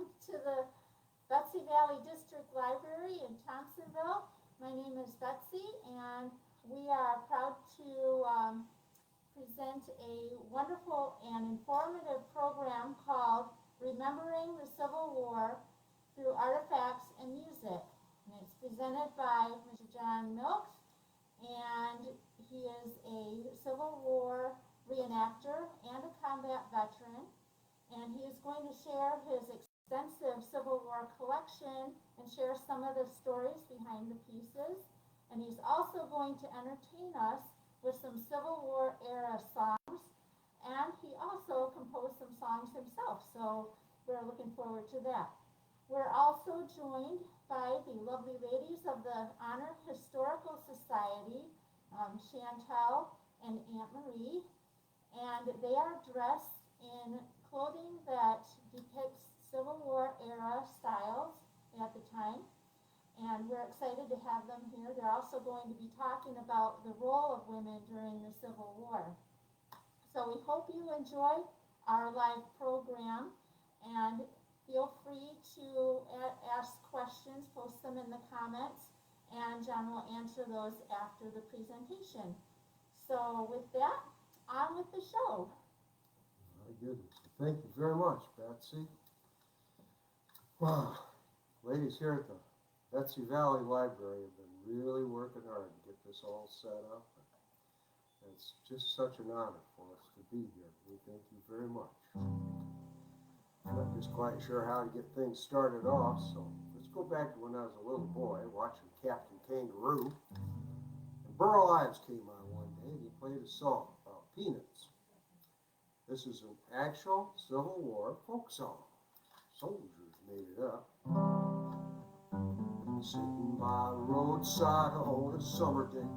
welcome to the Betsy Valley District Library in Thompsonville. My name is Betsy, and we are proud to present a wonderful and informative program called Remembering the Civil War Through Artifacts and Music. And it's presented by Mr. John Milks, and he is a Civil War reenactor and a combat veteran. And he is going to share his extensive Civil War collection and share some of the stories behind the pieces. And he's also going to entertain us with some Civil War era songs. And he also composed some songs himself, so we're looking forward to that. We're also joined by the lovely ladies of the Honor Historical Society, Shantel and Aunt Marie, and they are dressed in clothing that depicts Civil War era styles at the time, and we're excited to have them here. They're also going to be talking about the role of women during the Civil War. So we hope you enjoy our live program, and feel free to ask questions, post them in the comments, and John will answer those after the presentation. So with that, on with the show. My goodness. Thank you very much, Betsy. Wow. Ladies here at the Betsy Valley Library have been really working hard to get this all set up. It's just such an honor for us to be here. We thank you very much. I'm not just quite sure how to get things started off, so let's go back to when I was a little boy watching Captain Kangaroo. And Burl Ives came on one day and he played a song about peanuts. This is an actual Civil War folk song. Soldiers made it up. Sitting by the roadside on a summer day,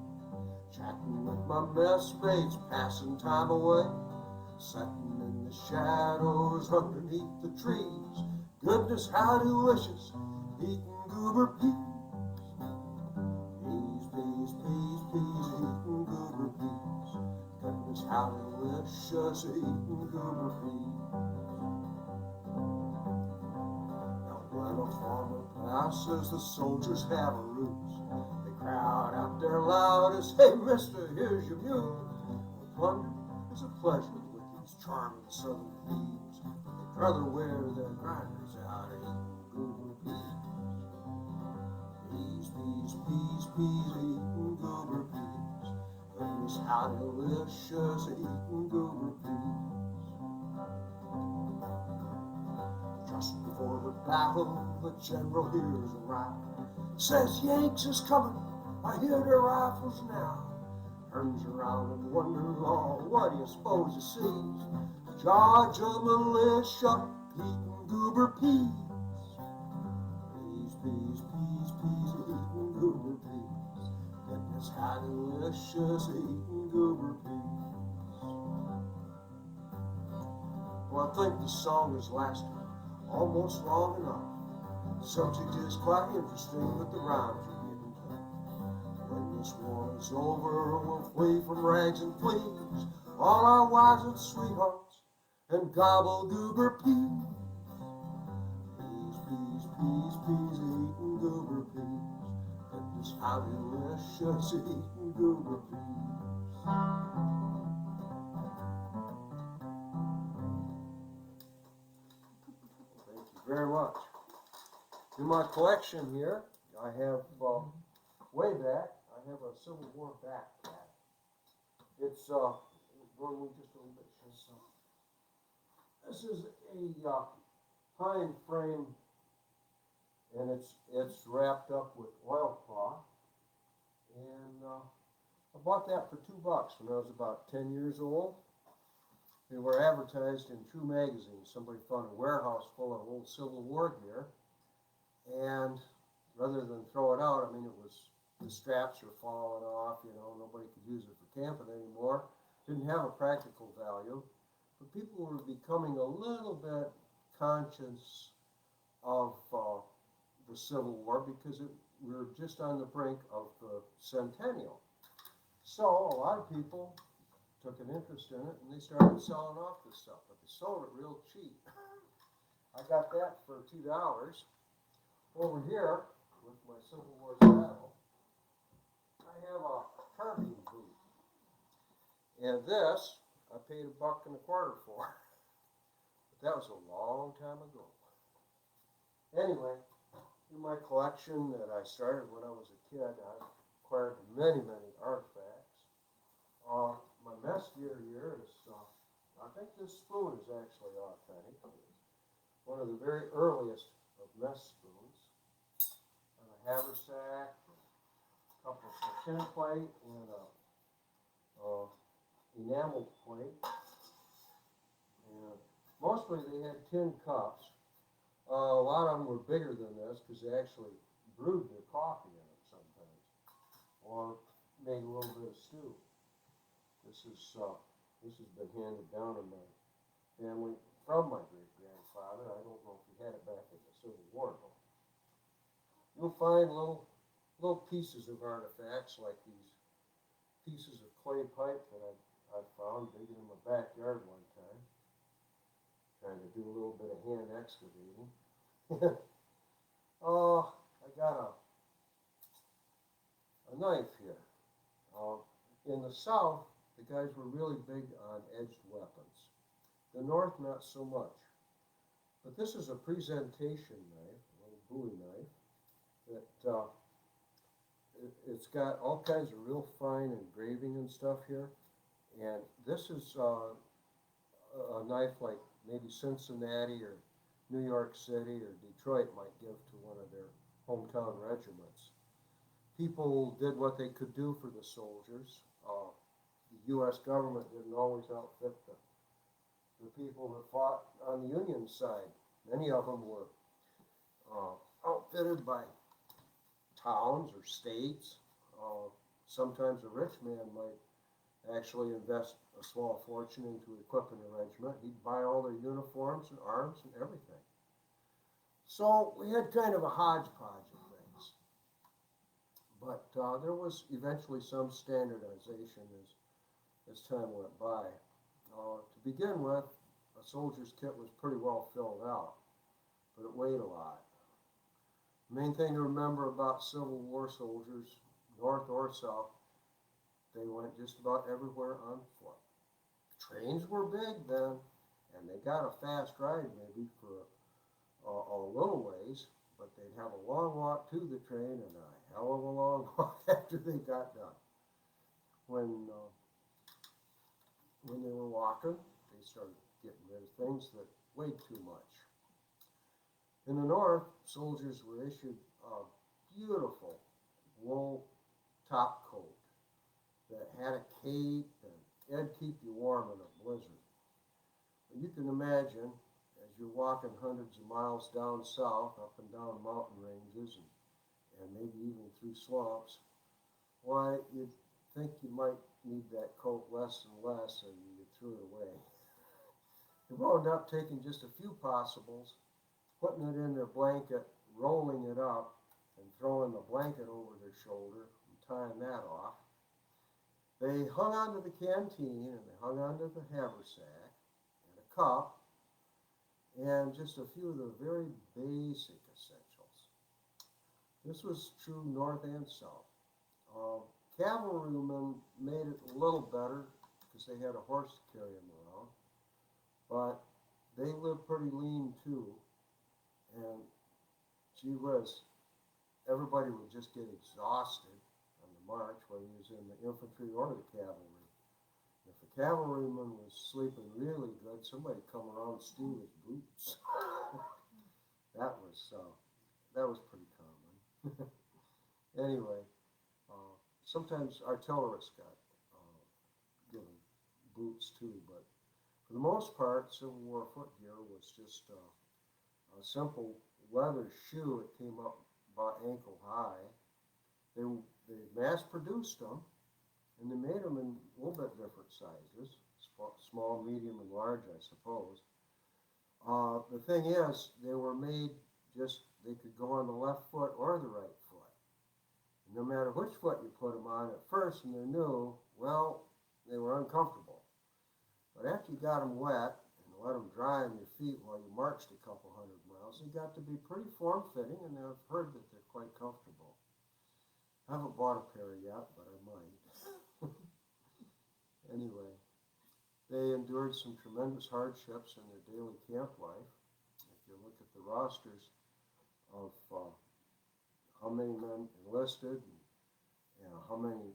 chatting with my messmates, passing time away, sitting in the shadows underneath the trees. Goodness, how delicious, eating goober peas. Peas, peas, peas, peas, eating goober peas. Goodness, how delicious, eating goober peas. When a farmer passes, the soldiers have a ruse. They crowd out their loudest, "Hey, mister, here's your mule." The plunder is a pleasure with these charming southern thieves, but they'd rather wear their grinders out and eat goober peas. Peas, peas, peas, peas, eating goober peas. Goodness, how delicious, eating goober peas. Just before the battle, the general hears a row. Says, "Yanks is coming, I hear their rifles now." Turns around and wonders, oh, what do you suppose he sees? Georgia militia eating goober peas. Peas, peas, peas, peas, eating goober peas. Goodness, how delicious, eating goober peas. Well, I think the song has lasted almost long enough. The subject is quite interesting, but the rhymes are getting tough. When this war is over, we'll flee from rags and fleas, all our wives and sweethearts, and gobble goober peas. Peas, peas, peas, peas, eating goober peas. Goodness, how delicious, eating goober peas. Thank you very much. In my collection here, I have, way back, I have a Civil War backpack. It's, run me just a little bit. This is a pine frame, and it's wrapped up with oilcloth. And I bought that for $2 when I was about 10 years old. They were advertised in True magazine. Somebody found a warehouse full of old Civil War gear, and rather than throw it out, I mean, the straps are falling off, you know, nobody could use it for camping anymore. Didn't have a practical value, but people were becoming a little bit conscious of the Civil War because we were just on the brink of the centennial. So a lot of people took an interest in it, and they started selling off this stuff, but they sold it real cheap. I got that for $2. Over here, with my Civil War saddle, I have a carbine boot. And this, I paid $1.25 for. But that was a long time ago. Anyway, in my collection that I started when I was a kid, I acquired many, many artifacts. My mess gear here is, I think this spoon is actually authentic. It's one of the very earliest of mess spoons. And a haversack, a couple of tin plate, and a enamel plate. And mostly they had tin cups. A lot of them were bigger than this because they actually brewed their coffee in it sometimes, or made a little bit of stew. This has been handed down in my family from my great-grandfather. I don't know if he had it back in the Civil War though. You'll find little pieces of artifacts like these pieces of clay pipe that I found digging in my backyard one time, trying to do a little bit of hand excavating. I got a knife here. In the South, the guys were really big on edged weapons. The North, not so much. But this is a presentation knife, a little Bowie knife, that it's got all kinds of real fine engraving and stuff here. And this is a knife like maybe Cincinnati or New York City or Detroit might give to one of their hometown regiments. People did what they could do for the soldiers. The U.S. government didn't always outfit the people that fought on the Union side. Many of them were outfitted by towns or states. Sometimes a rich man might actually invest a small fortune into equipping a regiment. He'd buy all their uniforms and arms and everything. So we had kind of a hodgepodge of things. But there was eventually some standardization as time went by. To begin with, a soldier's kit was pretty well filled out, but it weighed a lot. The main thing to remember about Civil War soldiers, North or South, they went just about everywhere on foot. Trains were big then, and they got a fast ride maybe for a little ways, but they'd have a long walk to the train and a hell of a long walk after they got done. When they were walking, they started getting rid of things that weighed too much. In the North, soldiers were issued a beautiful wool top coat that had a cape, and it'd keep you warm in a blizzard. But you can imagine, as you're walking hundreds of miles down south, up and down mountain ranges, and maybe even through swamps, why, you'd think you might need that coat less and less, and you threw it away. They wound up taking just a few possibles, putting it in their blanket, rolling it up, and throwing the blanket over their shoulder and tying that off. They hung onto the canteen, and they hung onto the haversack, and a cup, and just a few of the very basic essentials. This was true North and South. Cavalrymen made it a little better because they had a horse to carry them around, but they lived pretty lean too, and gee whiz, everybody would just get exhausted on the march, whether he was in the infantry or the cavalry. If a cavalryman was sleeping really good, somebody would come around and steal his boots. that was pretty common. Anyway, sometimes artillerists got given boots too, but for the most part, Civil War footgear was just a simple leather shoe. It came up about ankle high. They mass-produced them, and they made them in a little bit different sizes, small, medium, and large, I suppose. The thing is, they were made they could go on the left foot or the right foot. No matter which foot you put them on at first and they're new, well, they were uncomfortable. But after you got them wet and let them dry on your feet while you marched a couple hundred miles. They got to be pretty form-fitting, and I've heard that they're quite comfortable. I haven't bought a pair yet, but I might. Anyway, they endured some tremendous hardships in their daily camp life. If you look at the rosters of how many men enlisted and how many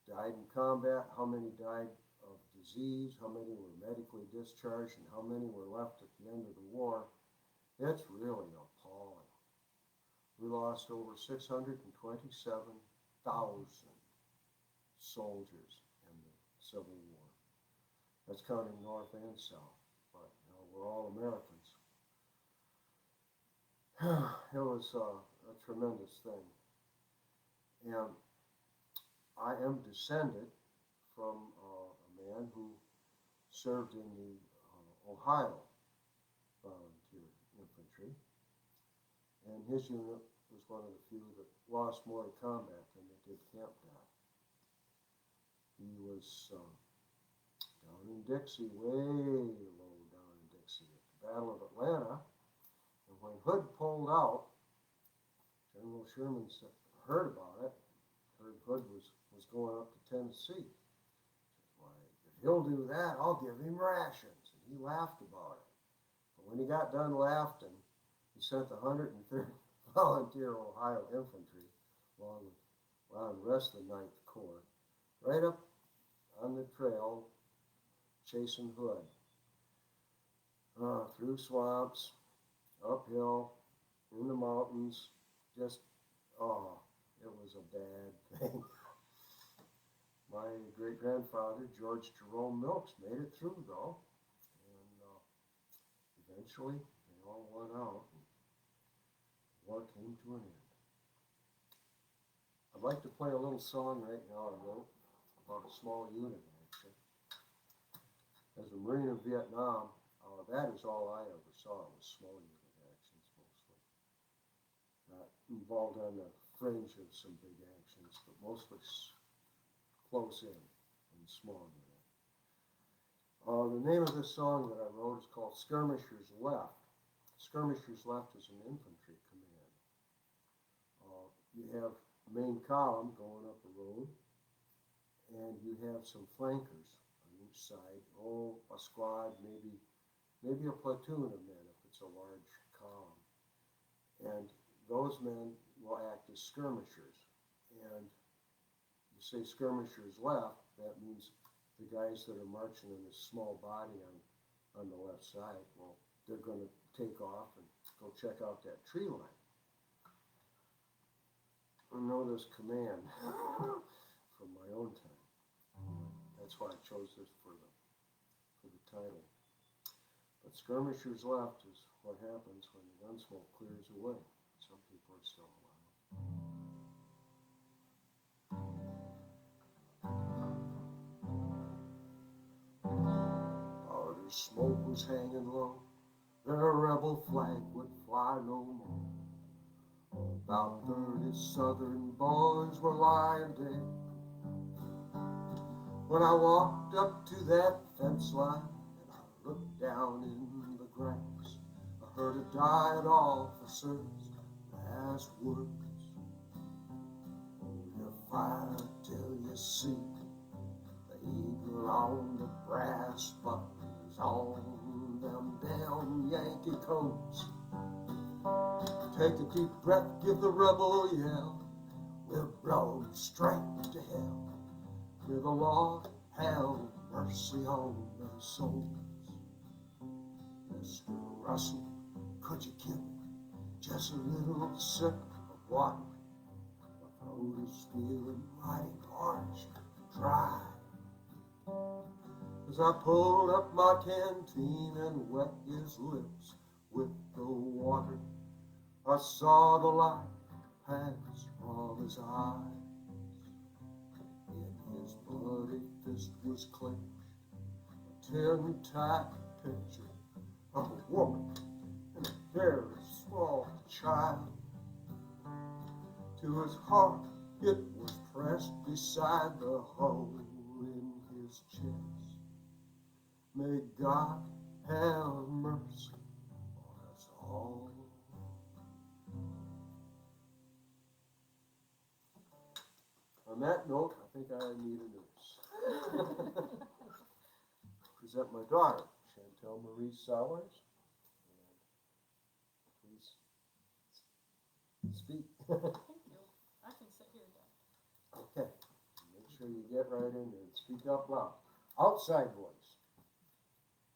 died in combat, how many died of disease, how many were medically discharged, and how many were left at the end of the war, it's really appalling. We lost over 627,000 soldiers in the Civil War. That's counting North and South, but we're all Americans. It was a tremendous thing. And I am descended from a man who served in the Ohio Volunteer Infantry, and his unit was one of the few that lost more in combat than they did camp death. He was down in Dixie, way low down in Dixie, at the Battle of Atlanta, and when Hood pulled out, General Sherman heard about it, heard Hood was going up to Tennessee. Why, if he'll do that, I'll give him rations. And he laughed about it. But when he got done laughing, he sent the 103rd Volunteer Ohio Infantry, along with the rest of the 9th Corps, right up on the trail, chasing Hood. Through swamps, uphill, in the mountains, just, it was a bad thing. My great-grandfather, George Jerome Milks, made it through, though, and eventually they all won out, and the war came to an end. I'd like to play a little song right now I wrote about a small unit action. As a Marine in Vietnam, that is all I ever saw was small unit actions mostly. Not involved on the fringe of some big actions, but mostly close in small unit. The name of this song that I wrote is called Skirmishers Left. Skirmishers Left is an infantry command. You have main column going up a road, and you have some flankers on each side. A squad, maybe a platoon of men if it's a large column. And those men will act as skirmishers. And you say skirmishers left, that means the guys that are marching in this small body on the left side, well, they're going to take off and go check out that tree line. I know this command from my own time. That's why I chose this for the title. But skirmishers left is what happens when the gun smoke clears away. Some people are still alive. Powder smoke was hanging low, the rebel flag would fly no more. About 30 Southern boys were lying dead when I walked up to that fence line and I looked down in the grass. I heard a died officer's last words. Oh, you fire till you see the eagle on the brass buttons on them damn Yankee coats. Take a deep breath, give the rebel a yell. We'll blow straight to hell. May the Lord have mercy on their souls. Mr. Russell, could you give me just a little sip of water? My throat is feeling mighty parched and dry. As I pulled up my canteen and wet his lips with the water, I saw the light pass from his eyes. In his bloody fist was clenched a tin-tack picture of a woman and a very small child. To his heart it was pressed beside the hole in his chest. May God have mercy on us all. On that note, I think I need a nurse. Present my daughter, Shantel Sellers, and please speak. Thank you. I can sit here again. Okay, make sure you get right in there and speak up loud. Outside voice.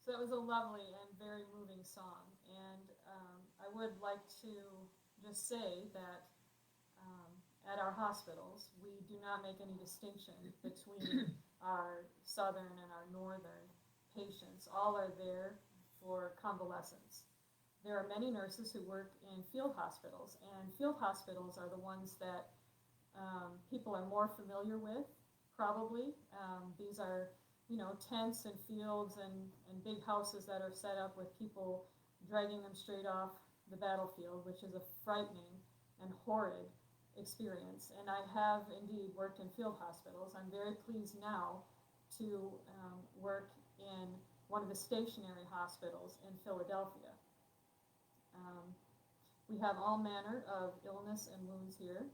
So that was a lovely and very moving song, and I would like to just say that at our hospitals, we do not make any distinction between our southern and our northern patients. All are there for convalescence. There are many nurses who work in field hospitals, and field hospitals are the ones that people are more familiar with, probably. These are, tents and fields and big houses that are set up with people dragging them straight off the battlefield, which is a frightening and horrid experience. And I have indeed worked in field hospitals. I'm very pleased now to work in one of the stationary hospitals in Philadelphia. We have all manner of illness and wounds here.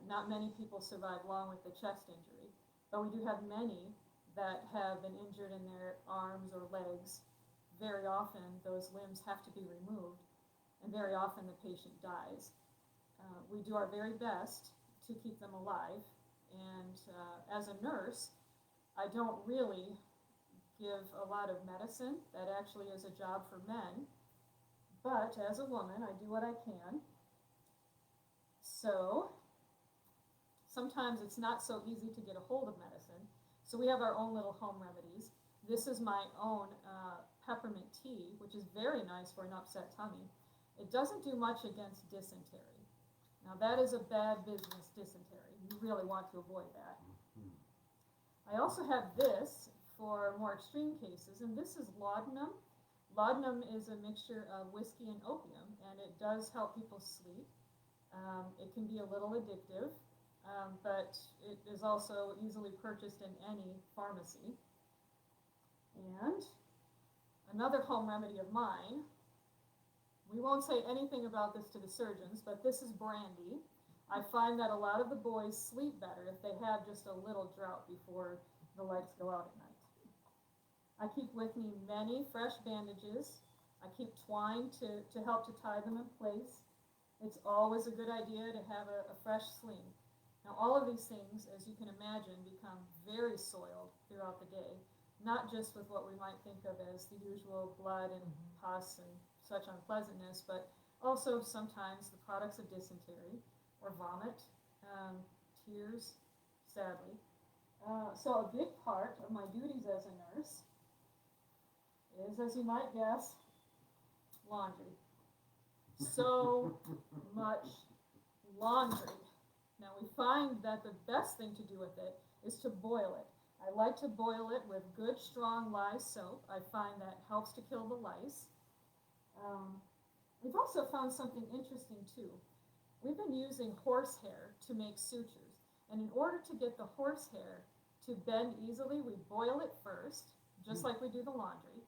Not many people survive long with the chest injury, but we do have many that have been injured in their arms or legs. Very often those limbs have to be removed, and very often the patient dies. We do our very best to keep them alive, and as a nurse, I don't really give a lot of medicine. That actually is a job for men, but as a woman, I do what I can. So sometimes it's not so easy to get a hold of medicine, so we have our own little home remedies. This is my own peppermint tea, which is very nice for an upset tummy. It doesn't do much against dysentery. Now that is a bad business, dysentery. You really want to avoid that. I also have this for more extreme cases, and this is laudanum. Laudanum is a mixture of whiskey and opium, and it does help people sleep. It can be a little addictive, but it is also easily purchased in any pharmacy. And another home remedy of mine, we won't say anything about this to the surgeons, but this is brandy. I find that a lot of the boys sleep better if they have just a little draught before the lights go out at night. I keep with me many fresh bandages. I keep twine to help to tie them in place. It's always a good idea to have a fresh sling. Now all of these things, as you can imagine, become very soiled throughout the day, not just with what we might think of as the usual blood and pus and such unpleasantness, but also sometimes the products of dysentery or vomit, tears, sadly. So a big part of my duties as a nurse is, as you might guess, laundry. So much laundry. Now we find that the best thing to do with it is to boil it. I like to boil it with good, strong lye soap. I find that helps to kill the lice. We've also found something interesting too. We've been using horsehair to make sutures, and in order to get the horsehair to bend easily, we boil it first, just like we do the laundry.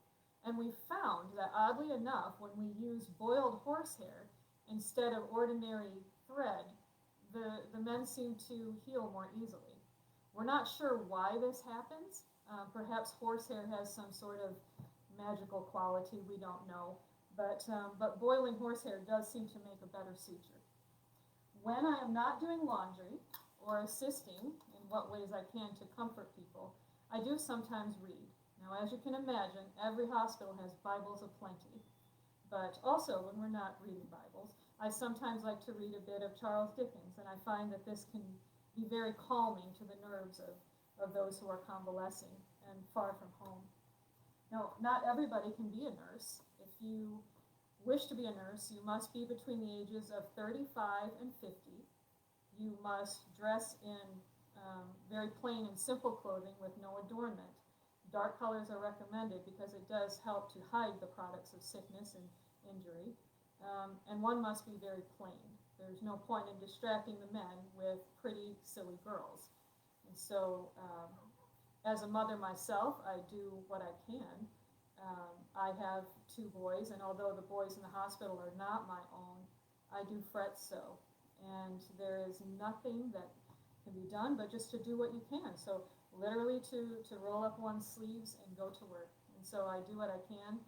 And we found that oddly enough, when we use boiled horsehair instead of ordinary thread, the men seem to heal more easily. We're not sure why this happens. Perhaps horsehair has some sort of magical quality, we don't know. But boiling horsehair does seem to make a better suture. When I am not doing laundry or assisting in what ways I can to comfort people, I do sometimes read. Now, as you can imagine, every hospital has Bibles aplenty. But also, when we're not reading Bibles, I sometimes like to read a bit of Charles Dickens, and I find that this can be very calming to the nerves of those who are convalescing and far from home. Now, not everybody can be a nurse. If you wish to be a nurse, you must be between the ages of 35 and 50. You must dress in very plain and simple clothing with no adornment. Dark colors are recommended because it does help to hide the products of sickness and injury. And one must be very plain. There's no point in distracting the men with pretty, silly girls. And so, as a mother myself, I do what I can I have 2 boys, and although the boys in the hospital are not my own, I do fret so. And there is nothing that can be done but just to do what you can. So literally to roll up one's sleeves and go to work. And so I do what I can,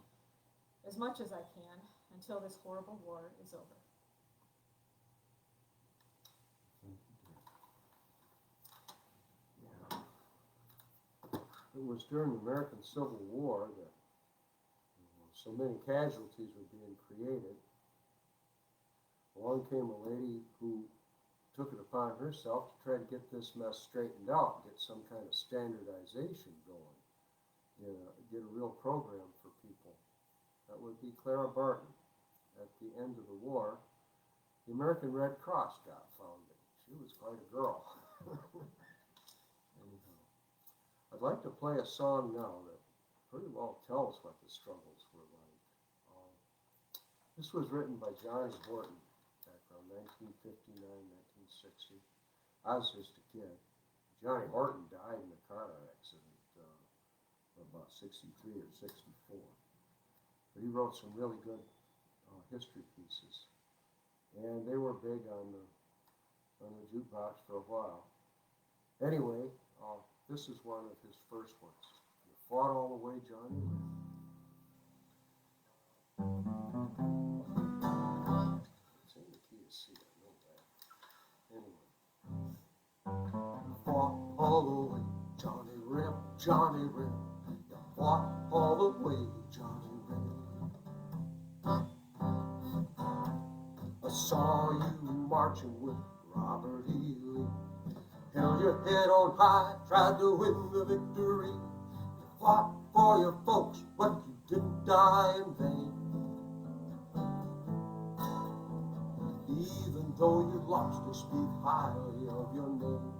as much as I can, until this horrible war is over. It was during the American Civil War that so many casualties were being created. Along came a lady who took it upon herself to try to get this mess straightened out, get some kind of standardization going, get a real program for people. That would be Clara Barton. At the end of the war, the American Red Cross got founded. She was quite a girl. Anyhow, I'd like to play a song now that pretty well tells what the struggles were like. This was written by Johnny Horton back around 1959, 1960. I was just a kid. Johnny Horton died in a car accident about 63 or 64. But he wrote some really good history pieces. And they were big on the jukebox for a while. Anyway, this is one of his first ones. You fought all the way, Johnny. It's in the key of C, I know that. Anyway. You fought all the way, Johnny Rip, Johnny Rip. You fought all the way, Johnny Rip. I saw you marching with Robert E. Lee. Held your head on high, tried to win the victory. You fought for your folks, but you didn't die in vain. Even though you lost, they speak highly of your name.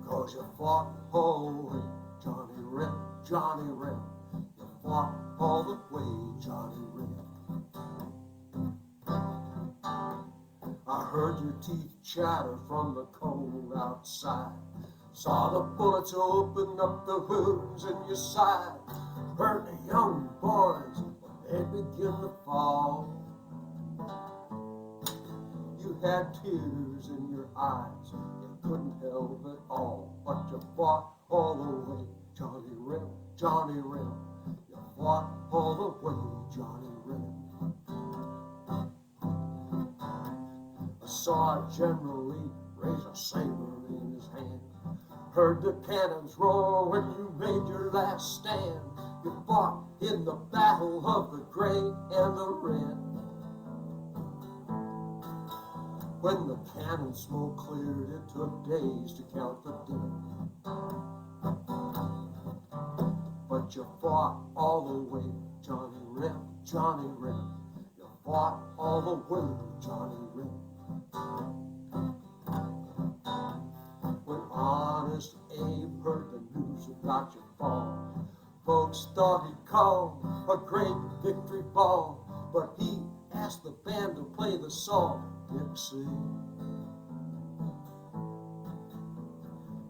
'Cause you fought all the way, Johnny Rip, Johnny Rip. You fought all the way, Johnny Rip. I heard your teeth chatter from the cold outside. Saw the bullets open up the wounds in your side. Heard the young boys, they begin to fall. You had tears in your eyes, you couldn't help it all. But you fought all the way, Johnny Rip, Johnny Rip. You fought all the way, Johnny Rip. I saw General Lee raise a saber in his hand. Heard the cannons roar when you made your last stand. You fought in the battle of the gray and the red. When the cannon smoke cleared, it took days to count the dead. But you fought all the way, Johnny Rip, Johnny Rip. You fought all the way, Johnny Rip. When Honest Abe heard the news about your fall, folks thought he'd call a great victory ball. But he asked the band to play the song, Dixie.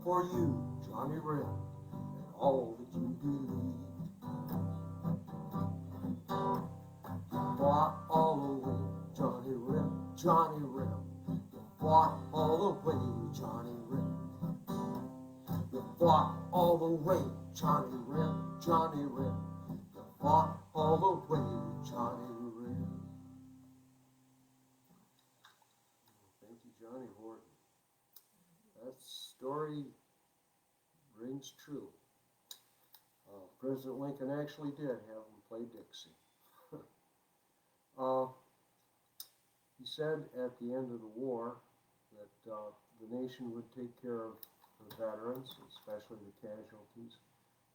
For you, Johnny Rip, and all that you believe. You fought all the way, Johnny Rip, Johnny Rip. You fought all the way, Johnny Rip. You fought all the way, Johnny Rip, Johnny Rip. You fought all the way, Johnny Rip. Thank you, Johnny Horton. That story rings true. President Lincoln actually did have him play Dixie. He said at the end of the war that the nation would take care of the veterans, especially the casualties.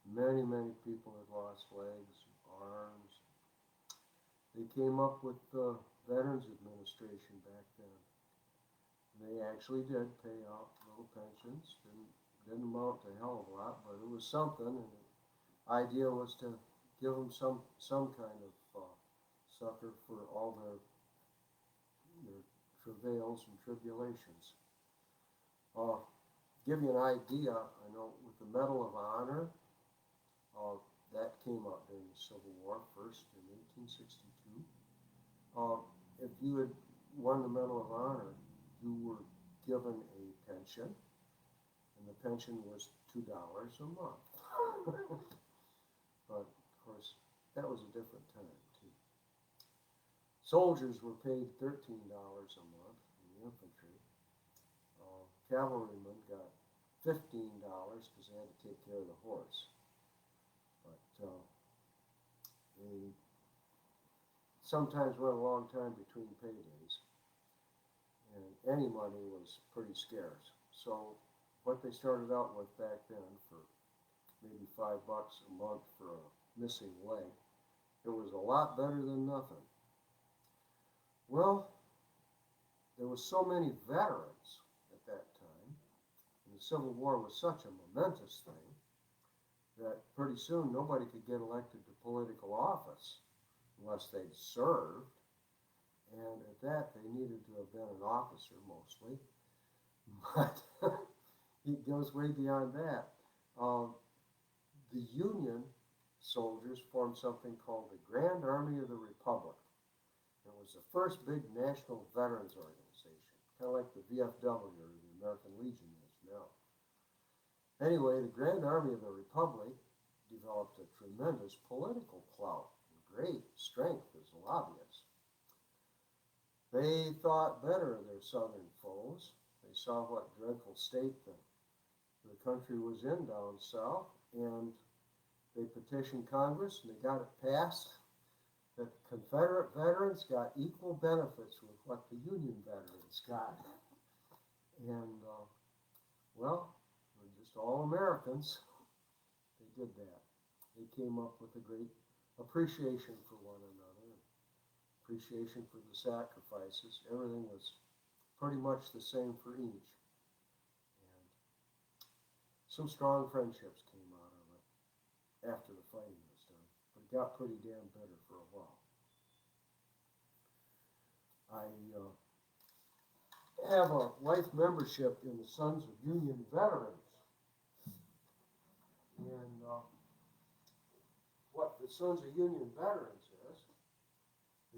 Many, many people had lost legs, arms. They came up with the Veterans Administration back then. They actually did pay out little pensions. Didn't amount to a hell of a lot, but it was something. And the idea was to give them some kind of succor for all their travails and tribulations. Give you an idea, I know with the Medal of Honor, That came out during the Civil War, first in 1862. If you had won the Medal of Honor, you were given a pension, and the pension was $2 a month. But of course, that was a different time too. Soldiers were paid $13 a month in the infantry. Cavalrymen got $15 because they had to take care of the horse. But they sometimes went a long time between paydays, and any money was pretty scarce. So what they started out with back then for maybe $5 a month for a missing leg, it was a lot better than nothing. Well, there were so many veterans at that time, and the Civil War was such a momentous thing, that pretty soon nobody could get elected to political office unless they'd served. And at that, they needed to have been an officer mostly. But it goes way beyond that. The Union soldiers formed something called the Grand Army of the Republic. It was the first big national veterans organization, kind of like the VFW or the American Legion is now. Anyway, the Grand Army of the Republic developed a tremendous political clout and great strength as lobbyists. They thought better of their southern foes. They saw what dreadful state the country was in down south, and they petitioned Congress, and they got it passed that the Confederate veterans got equal benefits with what the Union veterans got. And, well, we're just all Americans. They did that. They came up with a great appreciation for one another, appreciation for the sacrifices. Everything was pretty much the same for each. And some strong friendships came out of it after the fighting was done. But it got pretty damn bitter for a while. I have a life membership in the Sons of Union Veterans. And what the Sons of Union Veterans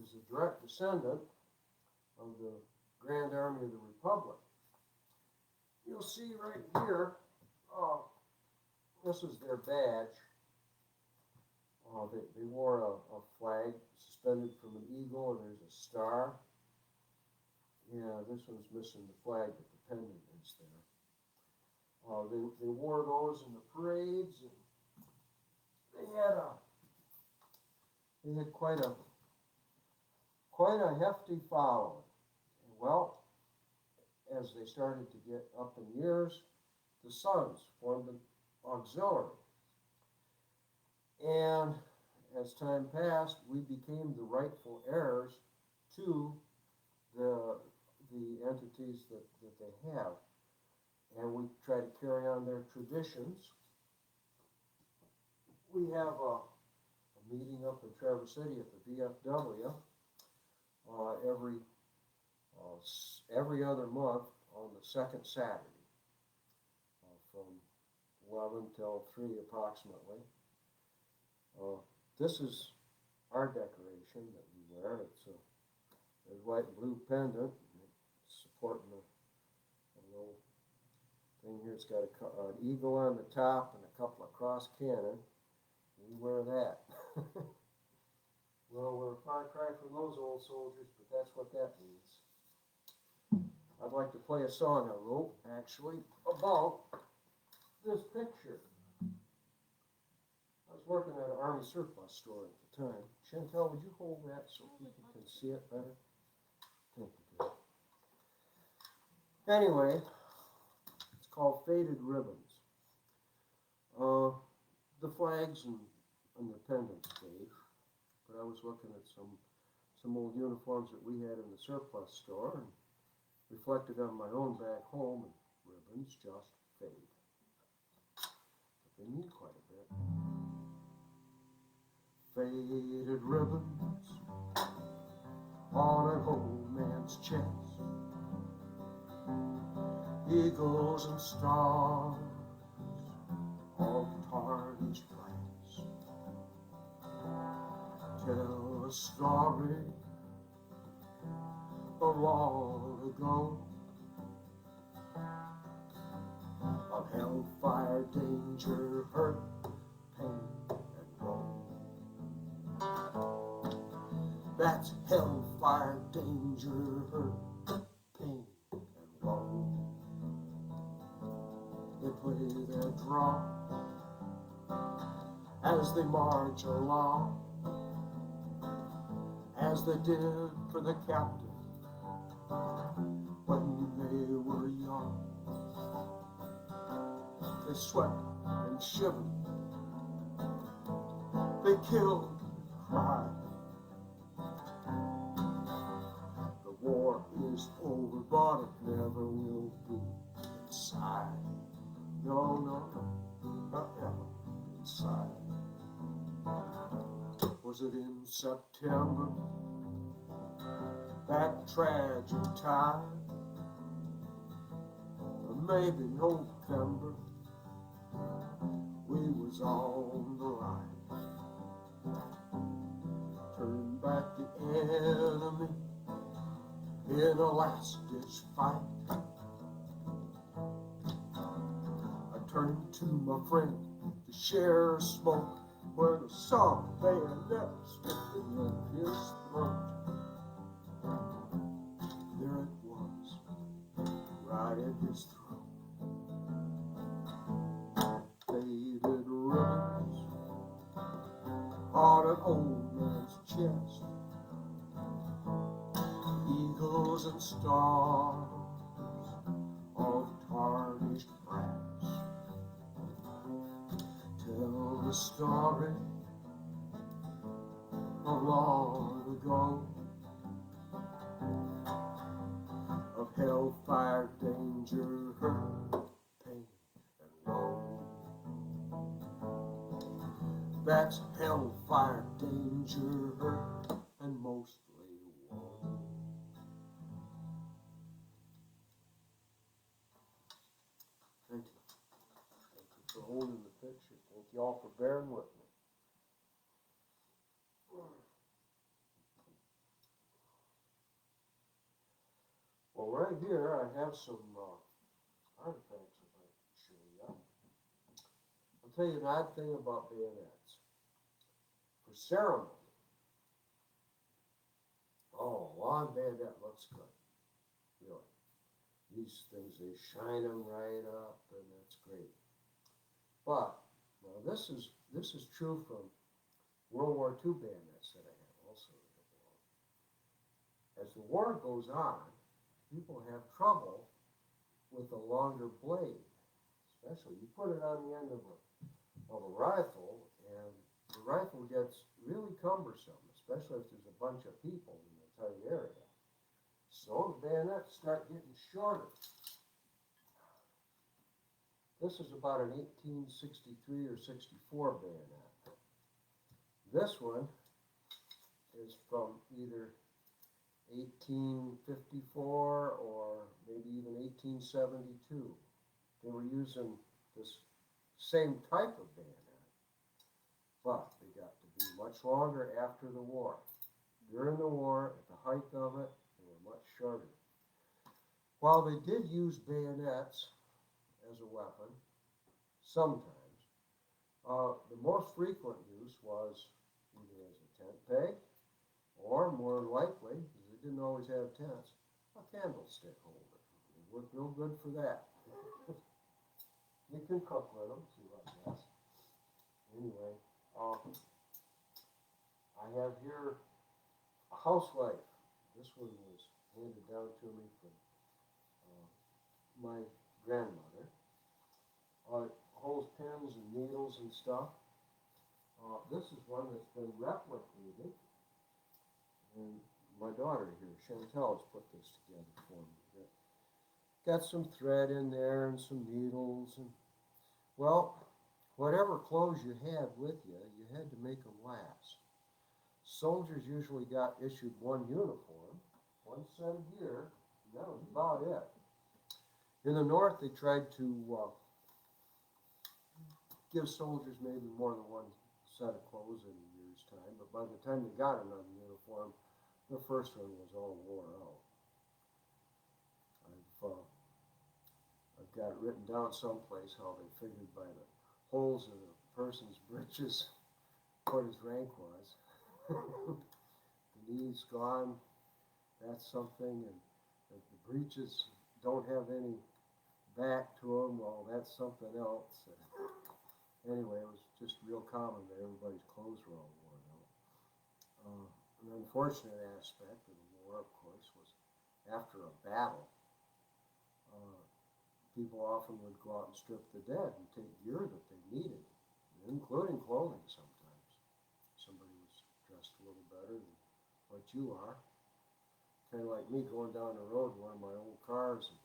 is a direct descendant of the Grand Army of the Republic. You'll see right here, this is their badge. They wore a flag suspended from an eagle, and there's a star. Yeah, this one's missing the flag, but the pendant is there. They wore those in the parades, and they had quite a hefty following. And well, as they started to get up in years, the Sons formed an auxiliary. And as time passed, we became the rightful heirs to the entities that they have. And we try to carry on their traditions. We have a meeting up in Traverse City at the VFW every other month on the second Saturday from 11 till 3 approximately. This is our decoration that we wear. It's a red, white, and blue pendant, supporting a little thing here. It's got an eagle on the top and a couple of cross cannon. We wear that. Well, we're a far cry from those old soldiers, but that's what that means. I'd like to play a song I wrote, actually, about this picture. I was working at an Army surplus store at the time. Shantel, would you hold that so people can see it better? Thank you. Anyway, it's called Faded Ribbons. The flags and the pendants fade, but I was looking at some old uniforms that we had in the surplus store and reflected on my own back home, and ribbons just fade. But they need quite a bit. Faded ribbons on an old man's chest, eagles and stars, all tarnished brass. tell a story of long ago, of hellfire, danger, hurt, pain, and woe. That's hellfire, danger, hurt, pain, and woe. They play their drum as they march along, as they did for the captain when they were young. They sweat and shivered, they killed and cried. The war is over, but it never will be inside. No, no, no, not ever inside. Was it in September, that tragic time? Or maybe November, we was on the line. Turn back the enemy in a last-ditch fight. I turned to my friend to share a smoke where the soft bayonet sticking in his throat. There it was, right in his throat. Faded ribbons on an old man's chest, eagles and stars of tarnished brass. Tell the story of long ago, of hellfire, danger, hurt, pain, and woe. That's hellfire, danger, hurt, and mostly woe. Thank you. Thank you for holding the picture. Thank you all for bearing with me. Well, right here I have some artifacts I'd like to show you. I'll tell you an odd thing about bayonets. For ceremony, oh, a long bayonet looks good, really. These things, they shine them right up, and that's great. But now this is true from World War II bayonets that I have also. As the war goes on, people have trouble with a longer blade, especially you put it on the end of a rifle, and the rifle gets really cumbersome, especially if there's a bunch of people in the tight area. So the bayonets start getting shorter. This is about an 1863 or 64 bayonet. This one is from either 1854 or maybe even 1872. They were using this same type of bayonet, but they got to be much longer after the war. During the war, at the height of it, they were much shorter. While they did use bayonets as a weapon, sometimes, the most frequent use was either as a tent peg, or more likely, because they didn't always have tents, a candlestick holder. It worked real good for that. You can cook with them, see what I guess. Anyway, I have here a housewife. This one was handed down to me from my grandmother. It holds pins and needles and stuff. This is one that's been replicated. And my daughter here, Shantel, has put this together for me. Got some thread in there and some needles. And well, whatever clothes you had with you, you had to make them last. Soldiers usually got issued one uniform, one set of gear, and that was about it. In the North, they tried to give soldiers maybe more than one set of clothes in a year. soldiers' time, but by the time they got another uniform, the first one was all wore out. I've got it written down someplace how they figured by the holes in a person's breeches what his rank was. The knees gone, that's something, and if the breeches don't have any back to them, well, that's something else. Anyway, it was just real common that everybody's clothes were all worn out. An unfortunate aspect of the war, of course, was after a battle, people often would go out and strip the dead and take gear that they needed, including clothing sometimes. Somebody was dressed a little better than what you are. Kind of like me going down the road in one of my old cars, and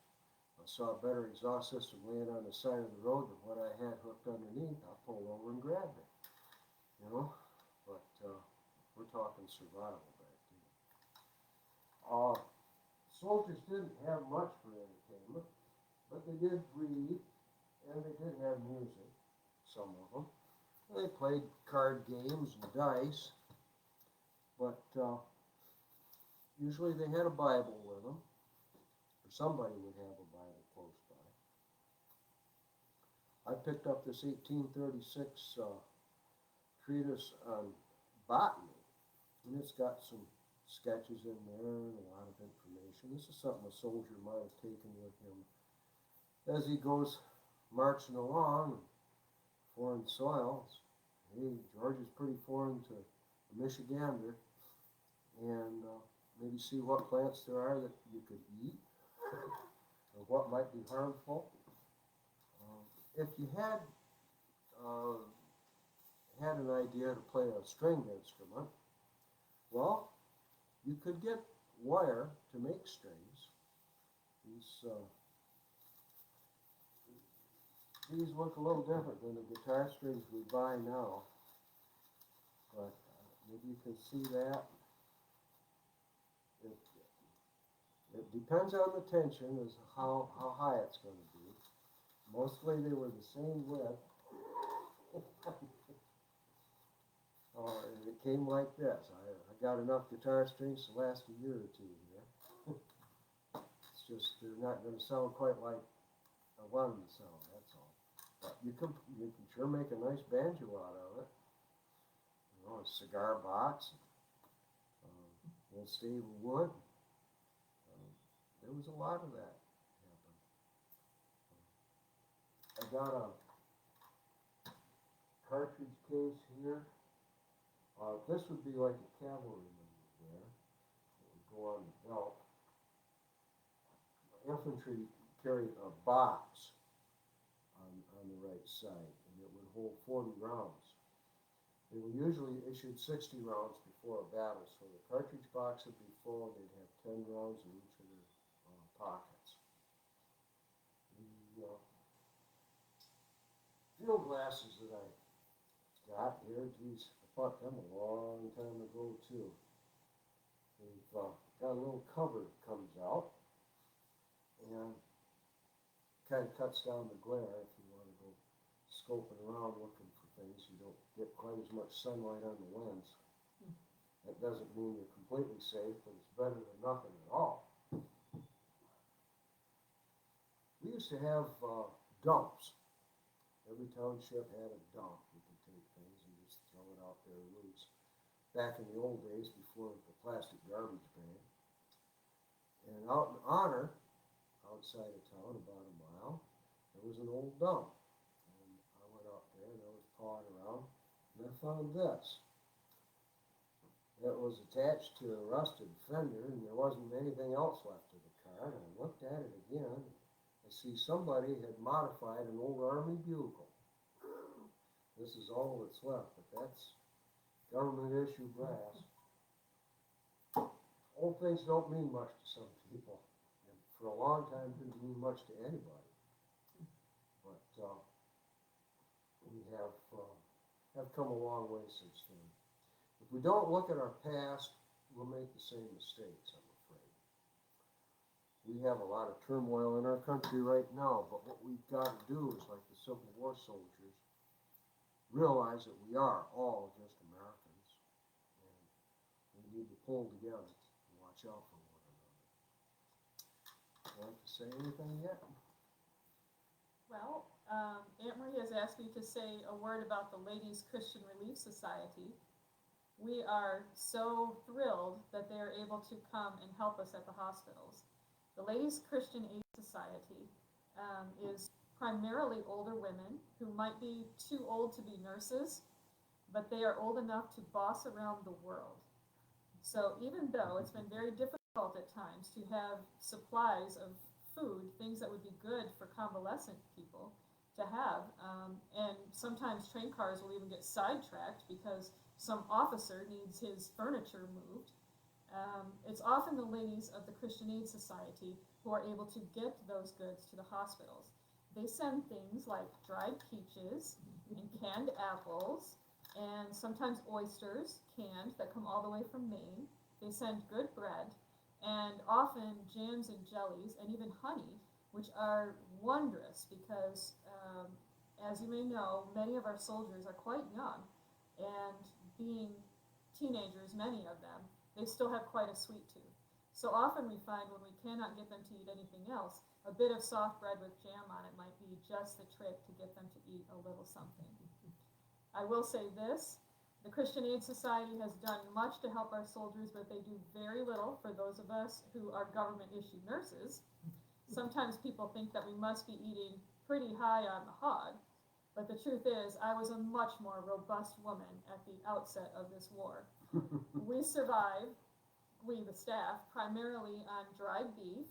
I saw a better exhaust system laying on the side of the road than what I had hooked underneath. I pulled over and grabbed it, you know. But we're talking survival back then. Soldiers didn't have much for entertainment, but they did read, and they did have music, some of them. They played card games and dice, but usually they had a Bible with them, or somebody would have a Bible close by. I picked up this 1836 treatise on botany, and it's got some sketches in there and a lot of information. This is something a soldier might have taken with him as he goes marching along in foreign soils. Hey, George is pretty foreign to a Michigander, and maybe see what plants there are that you could eat, or what might be harmful. If you had an idea to play a stringed instrument, well, you could get wire to make strings. These look a little different than the guitar strings we buy now, but maybe you can see that. It depends on the tension as how high it's going to be. Mostly they were the same width. And it came like this. I got enough guitar strings to last a year or two here. It's just they're not going to sound quite like I want them to sound, that's all. But you can sure make a nice banjo out of it. You know, a cigar box, a little stave of wood. There was a lot of that happen. I got a cartridge case here. This would be like a cavalryman there. It would go on the belt. Infantry carried a box on the right side, and it would hold 40 rounds. They were usually issued 60 rounds before a battle, so the cartridge box would be full, and they'd have 10 rounds in each of their pockets. The field glasses that I got here, geez, I bought them a long time ago too. They've got a little cover that comes out and kind of cuts down the glare if you want to go scoping around looking for things. You don't get quite as much sunlight on the lens. That doesn't mean you're completely safe, but it's better than nothing at all. We used to have dumps. Every township had a dump. You could take things and just throw it out there loose. Back in the old days, before the plastic garbage ban. And out in Honor, outside of town, about a mile, there was an old dump. And I went out there and I was pawing around, and I found this. It was attached to a rusted fender, and there wasn't anything else left of the car. And I looked at it again. I see somebody had modified an old Army bugle. This is all that's left, but that's government issue brass. Old things don't mean much to some people, and for a long time didn't mean much to anybody. But we have come a long way since then. If we don't look at our past, we'll make the same mistakes, I'm afraid. We have a lot of turmoil in our country right now, but what we've got to do is, like the Civil War soldiers, realize that we are all just Americans. We need to pull together and watch out for one another. Want to say anything yet? Well, Aunt Marie has asked me to say a word about the Ladies Christian Relief Society. We are so thrilled that they are able to come and help us at the hospitals. The Ladies Christian Aid Society is primarily older women who might be too old to be nurses, but they are old enough to boss around the world. So even though it's been very difficult at times to have supplies of food, things that would be good for convalescent people to have, and sometimes train cars will even get sidetracked because some officer needs his furniture moved. It's often the ladies of the Christian Aid Society who are able to get those goods to the hospitals. They send things like dried peaches and canned apples and sometimes oysters, canned, that come all the way from Maine. They send good bread and often jams and jellies and even honey, which are wondrous because, as you may know, many of our soldiers are quite young, and being teenagers, many of them, they still have quite a sweet tooth. So often we find when we cannot get them to eat anything else, a bit of soft bread with jam on it might be just the trick to get them to eat a little something. I will say this, the Christian Aid Society has done much to help our soldiers, but they do very little for those of us who are government-issued nurses. Sometimes people think that we must be eating pretty high on the hog, but the truth is I was a much more robust woman at the outset of this war. We survived, we the staff, primarily on dried beef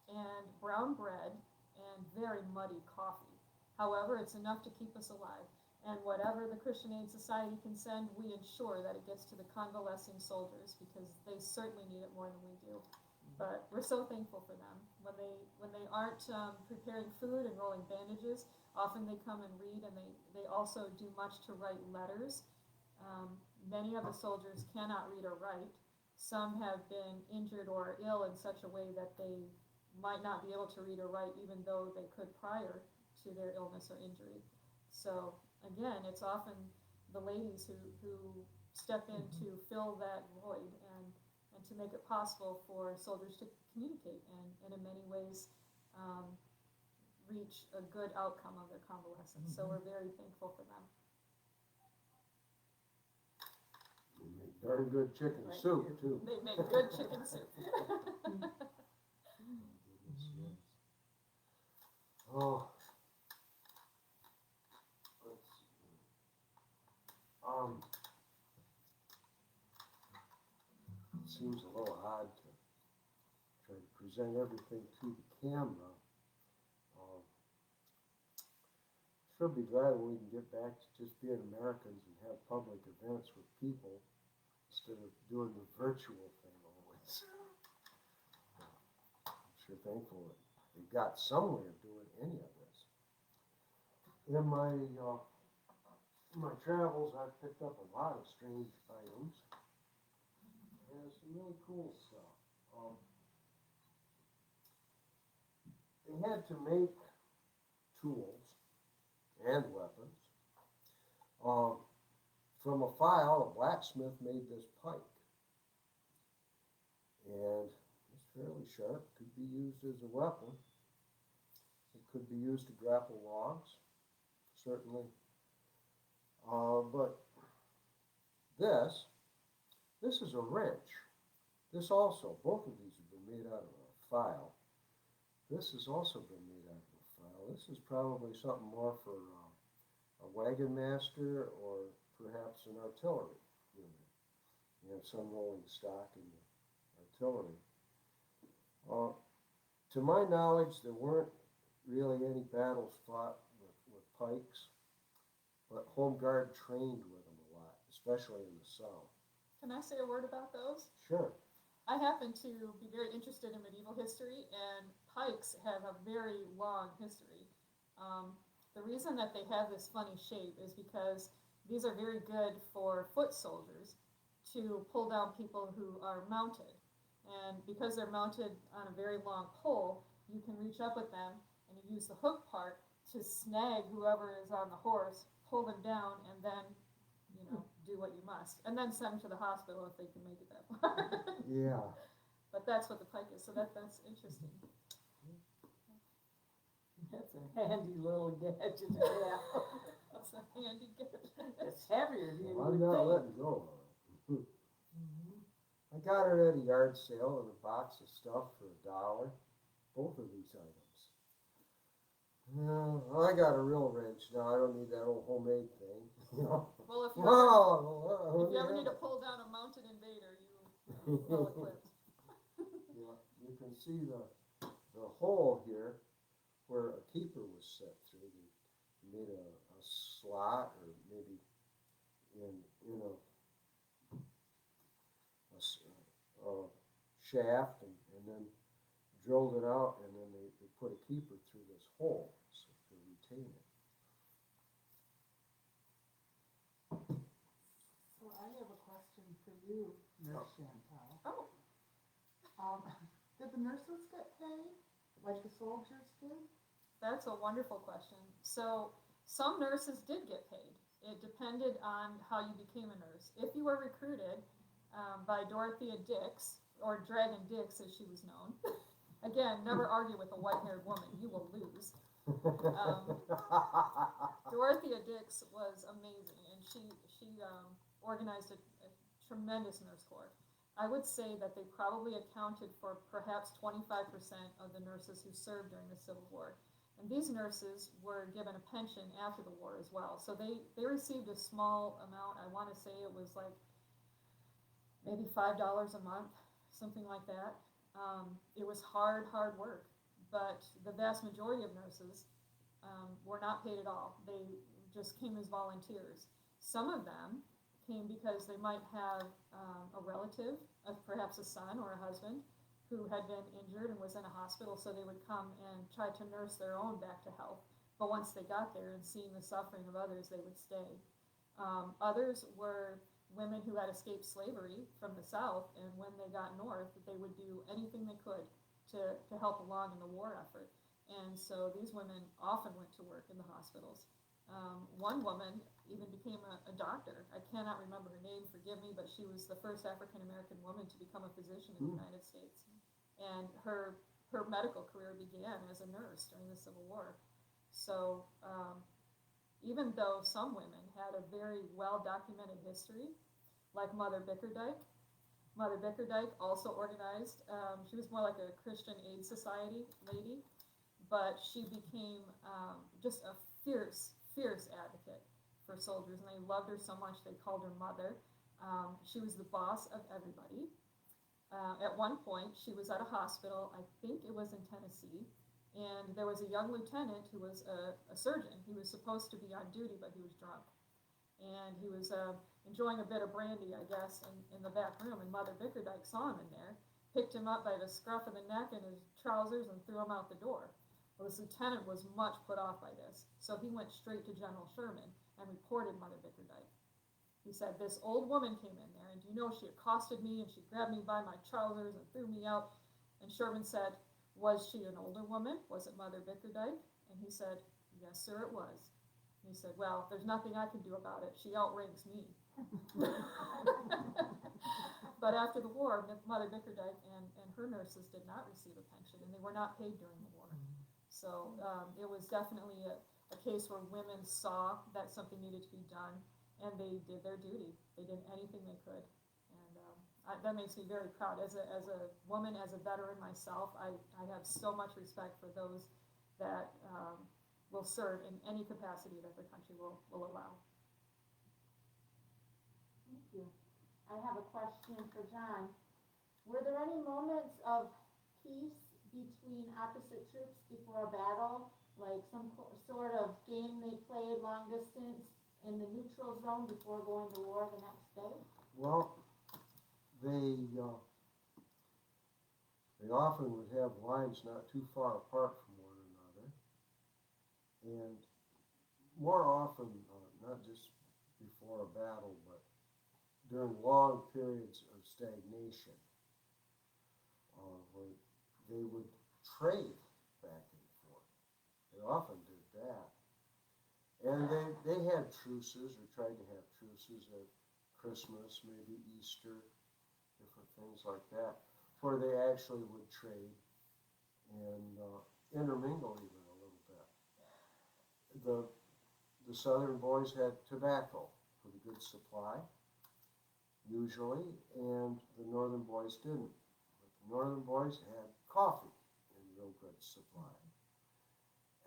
and brown bread and very muddy coffee. However, it's enough to keep us alive. And whatever the Christian Aid Society can send, we ensure that it gets to the convalescing soldiers because they certainly need it more than we do. But we're so thankful for them. When they aren't preparing food and rolling bandages, often they come and read, and they also do much to write letters. Many of the soldiers cannot read or write. Some have been injured or ill in such a way that they might not be able to read or write even though they could prior to their illness or injury. So again, it's often the ladies who step in to fill that void and to make it possible for soldiers to communicate and in many ways reach a good outcome of their convalescence. So we're very thankful for them. They make darn good chicken Right. soup, too. They make good chicken soup. Oh. Let's see. It seems a little odd to try to present everything to the camera. Sure be glad when we can get back to just being Americans and have public events with people instead of doing the virtual thing always. I'm sure thankful that we got some way of doing any of this. In my travels, I've picked up a lot of strange items and some really cool stuff. They had to make tools and weapons. From a file, a blacksmith made this pike. And it's fairly sharp, could be used as a weapon. It could be used to grapple logs, certainly. But this is a wrench. This also, both of these have been made out of a file. This has also been made out of a file. This is probably something more for a wagon master or perhaps an artillery unit. You have some rolling stock in the artillery. To my knowledge, there weren't really any battles fought with pikes, but Home Guard trained with them a lot, especially in the South. Can I say a word about those? Sure. I happen to be very interested in medieval history, and pikes have a very long history. The reason that they have this funny shape is because these are very good for foot soldiers to pull down people who are mounted. And because they're mounted on a very long pole, you can reach up with them and you use the hook part to snag whoever is on the horse, pull them down, and then, do what you must, and then send them to the hospital if they can make it that far. Yeah. But that's what the pike is, so that's interesting. That's a handy little gadget to have. That's a handy gift. It's heavier than you Well, I'm would not think. letting go of it. Mhm. I got it at a yard sale in a box of stuff for $1. Both of these items. I got a real wrench now. I don't need that old homemade thing. You know. Well, if you ever need to pull down a mounted invader, you're well equipped. Yeah, you can see the hole here where a keeper was set through. They made a slot, or maybe in a shaft, and then drilled it out, and then they put a keeper through this hole so to retain it. So I have a question for you, Nurse Shantel. Oh, Did the nurses get paid like the soldiers did? that's a wonderful question. So some nurses did get paid. It depended on how you became a nurse. If you were recruited by Dorothea Dix, or Dragon Dix as she was known, again, never argue with a white-haired woman, you will lose. Dorothea Dix was amazing, and she organized a tremendous nurse corps. I would say that they probably accounted for perhaps 25% of the nurses who served during the Civil War. And these nurses were given a pension after the war as well. So they received a small amount. I want to say it was like maybe $5 a month, something like that. It was hard work. But the vast majority of nurses were not paid at all. They just came as volunteers. Some of them came because they might have a relative, perhaps a son or a husband, who had been injured and was in a hospital, so they would come and try to nurse their own back to health. But once they got there and seeing the suffering of others, they would stay. Others were women who had escaped slavery from the South, and when they got north, they would do anything they could to help along in the war effort. And so these women often went to work in the hospitals. One woman even became a doctor. I cannot remember her name, forgive me, but she was the first African-American woman to become a physician in the United States. And her medical career began as a nurse during the Civil War. So even though some women had a very well-documented history, like Mother Bickerdike also organized, she was more like a Christian Aid Society lady, but she became just a fierce advocate for soldiers, and they loved her so much they called her Mother. She was the boss of everybody. At one point, she was at a hospital, I think it was in Tennessee, and there was a young lieutenant who was a surgeon. He was supposed to be on duty, but he was drunk. And he was enjoying a bit of brandy, I guess, in the back room, and Mother Bickerdike saw him in there, picked him up by the scruff of the neck and his trousers, and threw him out the door. Well, this lieutenant was much put off by this, so he went straight to General Sherman and reported Mother Bickerdike. He said, this old woman came in there, and do you know she accosted me, and she grabbed me by my trousers and threw me out. And Sherman said, was she an older woman? Was it Mother Bickerdike? And he said, yes, sir, it was. And he said, well, there's nothing I can do about it. She outranks me. But after the war, Mother Bickerdike and her nurses did not receive a pension, and they were not paid during the war. So it was definitely a case where women saw that something needed to be done, and they did their duty. They did anything they could, and that makes me very proud. As a woman, as a veteran myself, I have so much respect for those that will serve in any capacity that the country will allow. Thank you. I have a question for John. Were there any moments of peace between opposite troops before a battle, like some sort of game they played long distance in the neutral zone before going to war the next day? Well, they often would have lines not too far apart from one another, and more often, not just before a battle, but during long periods of stagnation, where they would trade back and forth. They often did that. And they had truces, or tried to have truces Christmas, maybe Easter, different things like that, where they actually would trade and intermingle even a little bit. The southern boys had tobacco for the good supply, usually, and the northern boys didn't. But the northern boys had coffee in real good supply.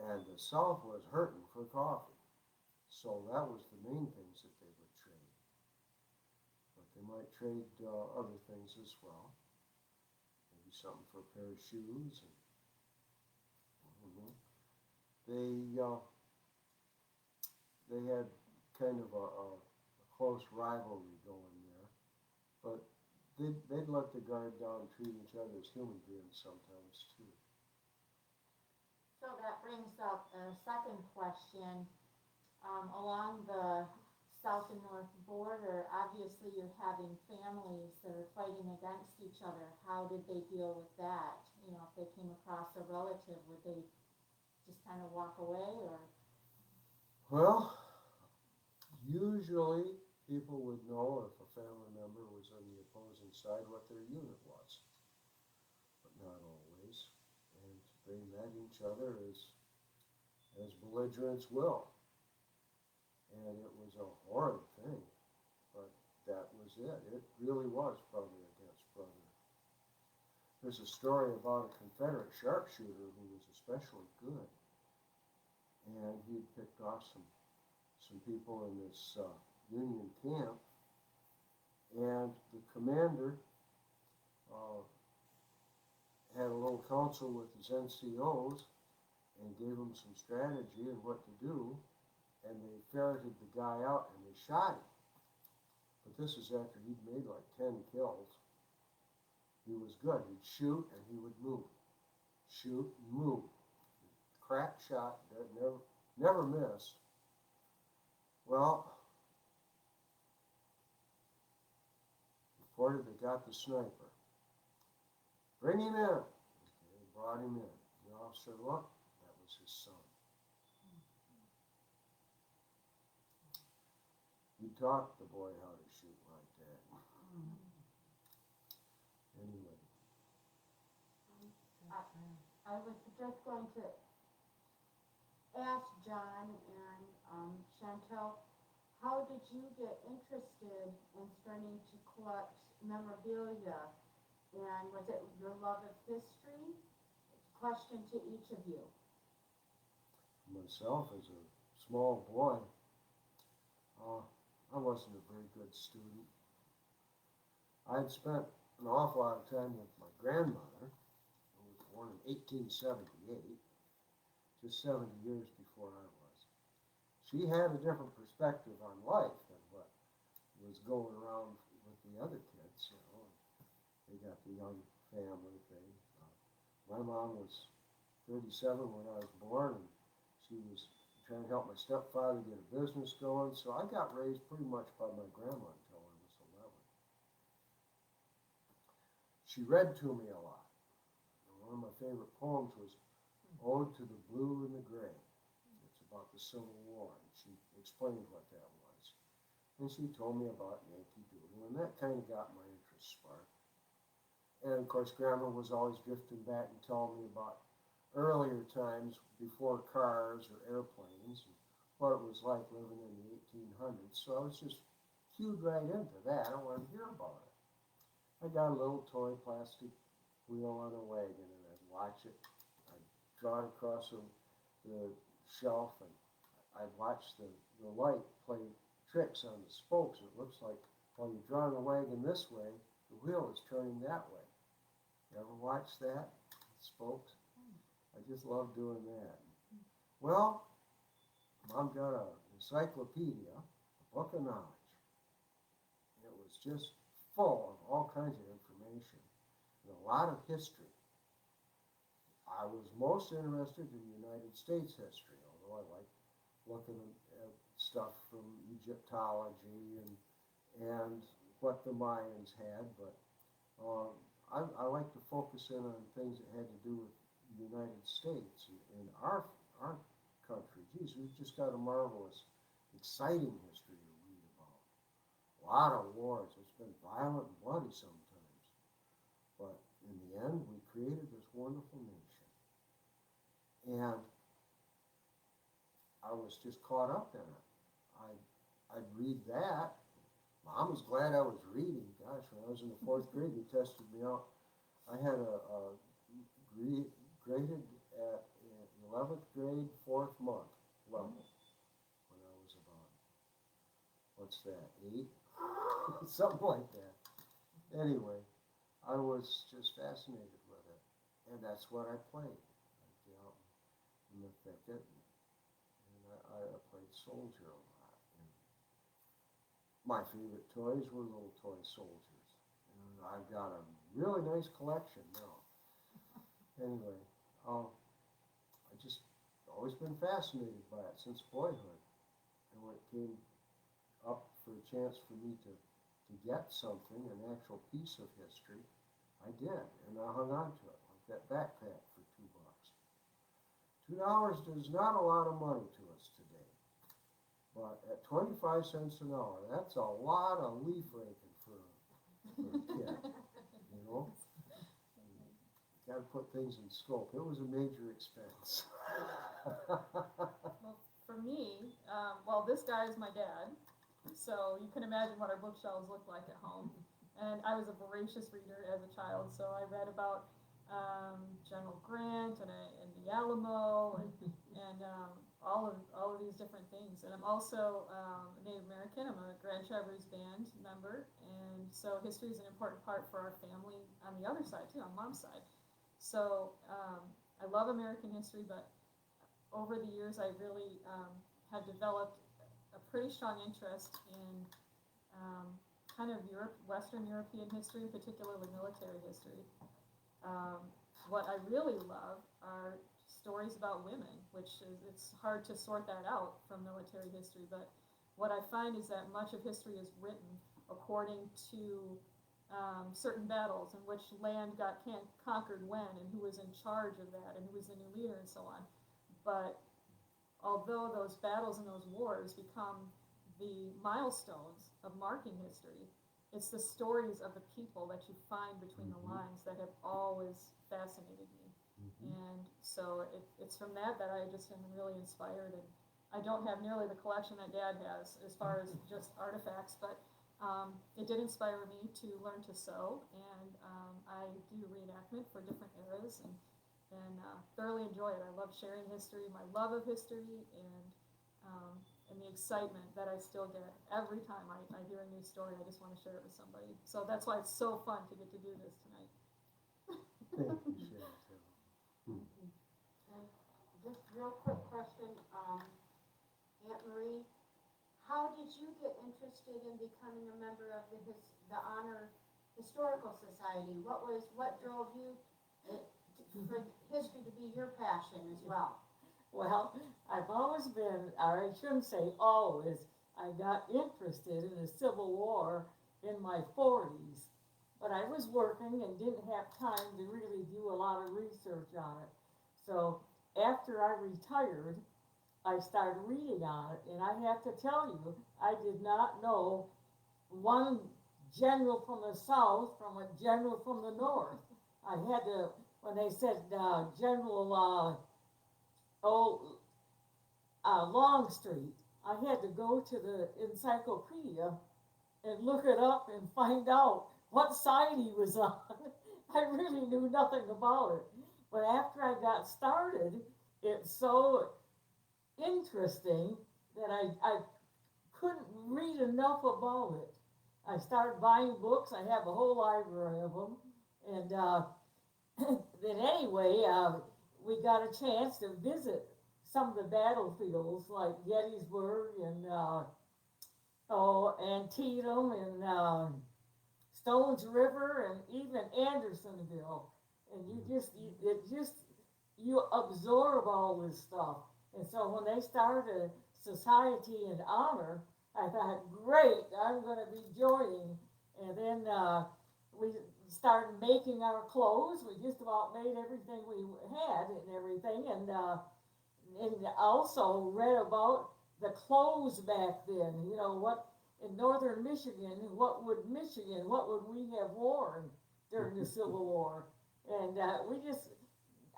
And the south was hurting for coffee. So that was the main things that they would trade. But they might trade other things as well. Maybe something for a pair of shoes. And, they had kind of a close rivalry going there. But they'd let the guard down and treat each other as human beings sometimes too. So that brings up a second question. Along the south and north border, obviously you're having families that are fighting against each other. How did they deal with that? You know, if they came across a relative, would they just kind of walk away, or? Well, usually people would know if a family member was on the opposing side what their unit was, but not always. And they met each other as belligerents will. And it was a horrid thing, but that was it. It really was brother against brother. There's a story about a Confederate sharpshooter who was especially good. And he had picked off some people in this Union camp. And the commander had a little council with his NCOs and gave them some strategy and what to do. And they ferreted the guy out and they shot him. But this is after he'd made like 10 kills. He was good. He'd shoot and he would move. Shoot and move. Crack shot that never missed. Well, reported they got the sniper. Bring him in. Okay, they brought him in. The officer looked, that was his son. He taught the boy how to shoot like that. Anyway. I was just going to ask John and Shantel, how did you get interested in starting to collect memorabilia? And was it your love of history? Question to each of you. Myself, as a small boy, I wasn't a very good student. I had spent an awful lot of time with my grandmother, who was born in 1878, just 70 years before I was. She had a different perspective on life than what was going around with the other kids, you know. They got the young family thing. My mom was 37 when I was born, and she was trying to help my stepfather get a business going, so I got raised pretty much by my grandma until I was 11. She read to me a lot. One of my favorite poems was Ode to the Blue and the Gray. It's about the Civil War, and she explained what that was. And she told me about Yankee Doodle, and that kind of got my interest sparked. And of course, Grandma was always drifting back and telling me about earlier times before cars or airplanes, and what it was like living in the 1800s. So I was just cued right into that. I wanted to hear about it. I got a little toy plastic wheel on a wagon, and I'd watch it. I'd draw it across the shelf, and I'd watch the light play tricks on the spokes. It looks like while you're drawing the wagon this way, the wheel is turning that way. You ever watch that? Spokes? I just love doing that. Well, Mom got an encyclopedia, a book of knowledge. It was just full of all kinds of information and a lot of history. I was most interested in United States history, although I like looking at stuff from Egyptology and what the Mayans had, but I like to focus in on things that had to do with the United States and our country. Geez, we've just got a marvelous, exciting history to read about. A lot of wars. It's been violent and bloody sometimes. But in the end, we created this wonderful nation. And I was just caught up in it. I'd read that. Mom was glad I was reading. Gosh, when I was in the 4th grade, they tested me out. I had graded at 11th grade, 4th month level when I was about, what's that, 8? Something like that. Anyway, I was just fascinated with it. And that's what I played. I'd get out in the thicket, and I played soldier a lot. And my favorite toys were little toy soldiers. And I've got a really nice collection now. Anyway, I just always been fascinated by it since boyhood. And when it came up for a chance for me to get something, an actual piece of history, I did, and I hung on to it, like that backpack for $2. $2 is not a lot of money to us today, but at 25 cents an hour, that's a lot of leaf raking for a kid, you know? Got to put things in scope. It was a major expense. Well, for me, this guy is my dad, so you can imagine what our bookshelves look like at home. And I was a voracious reader as a child, so I read about General Grant and the Alamo and all of these different things. And I'm also a Native American. I'm a Grand Traverse Band member, and so history is an important part for our family on the other side too, on Mom's side. So I love American history, but over the years I really have developed a pretty strong interest in kind of Western European history, particularly military history. What I really love are stories about women, which it's hard to sort that out from military history, but what I find is that much of history is written according to certain battles and which land got conquered when and who was in charge of that and who was the new leader and so on. But although those battles and those wars become the milestones of marking history, it's the stories of the people that you find between the lines that have always fascinated me. And so it's from that I just am really inspired. And I don't have nearly the collection that Dad has as far as just artifacts, but it did inspire me to learn to sew, and I do reenactment for different eras and thoroughly enjoy it. I love sharing history, my love of history, and the excitement that I still get every time I hear a new story. I just want to share it with somebody. So that's why it's so fun to get to do this tonight. Thank you, Shantel. Just real quick question, Aunt Marie, how did you get interested in becoming a member of the Honor Historical Society? What drove you for history to be your passion as well? Well, I've always been, or I shouldn't say always, I got interested in the Civil War in my 40s. But I was working and didn't have time to really do a lot of research on it. So after I retired, I started reading on it. And I have to tell you, I did not know one general from the South from a general from the North. I had to, when they said General Longstreet, I had to go to the encyclopedia and look it up and find out what side he was on. I really knew nothing about it. But after I got started, it's so interesting that I couldn't read enough about it. I started buying books. I have a whole library of them. And then anyway, we got a chance to visit some of the battlefields like Gettysburg and Antietam and Stones River and even Andersonville. And you absorb all this stuff. And so when they started a society in honor, I thought, great, I'm going to be joining. And then we started making our clothes. We just about made everything we had and everything. And also read about the clothes back then, you know, what in northern Michigan, what would we have worn during the Civil War? And I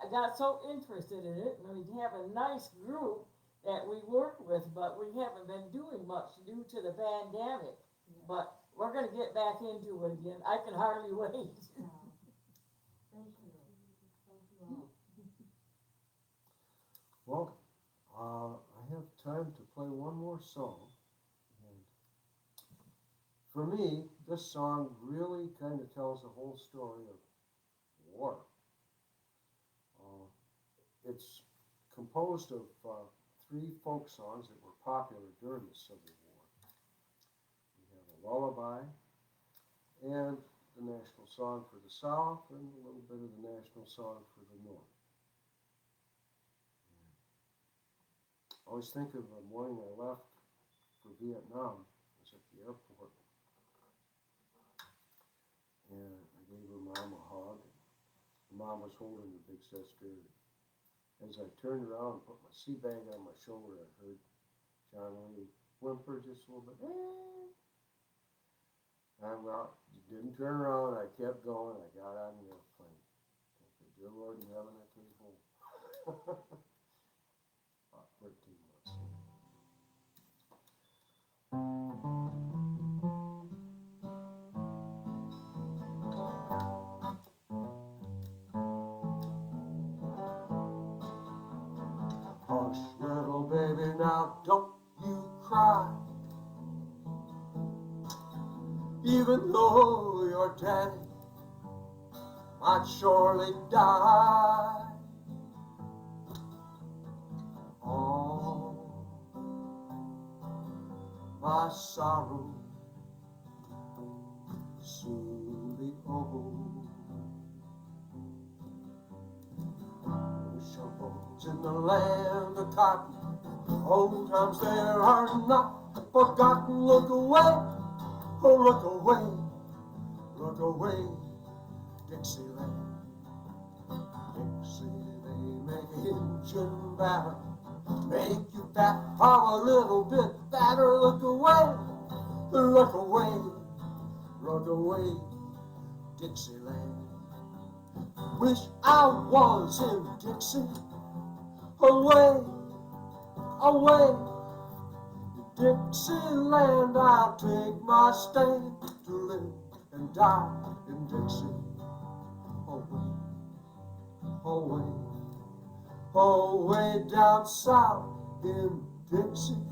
got so interested in it, and we have a nice group that we work with, but we haven't been doing much due to the pandemic. But we're gonna get back into it again. I can hardly wait. Thank you. Thank you all. Well, I have time to play one more song. And for me, this song really kind of tells the whole story of war. It's composed of 3 folk songs that were popular during the Civil War. We have a lullaby and the national song for the South and a little bit of the national song for the North. I always think of the morning I left for Vietnam. I was at the airport and I gave her mom a hug. Mom was holding the big sister. As I turned around and put my sea bag on my shoulder, I heard John Lee whimper just a little bit. I didn't turn around. I kept going. I got on the airplane. Thank the dear Lord in heaven I came home. About 13 months Hush, little baby, now don't you cry. Even though your daddy might surely die. All my sorrow soon be over. Shovels in the land of cotton, old times there are not forgotten. Look away, oh look away, Dixieland. Dixie, they make Injun batter, make you fat or a little bit fatter. Look away, Dixieland. Wish I was in Dixie, away, Dixieland. I'll take my stand to live and die in Dixie. Away down south in Dixie.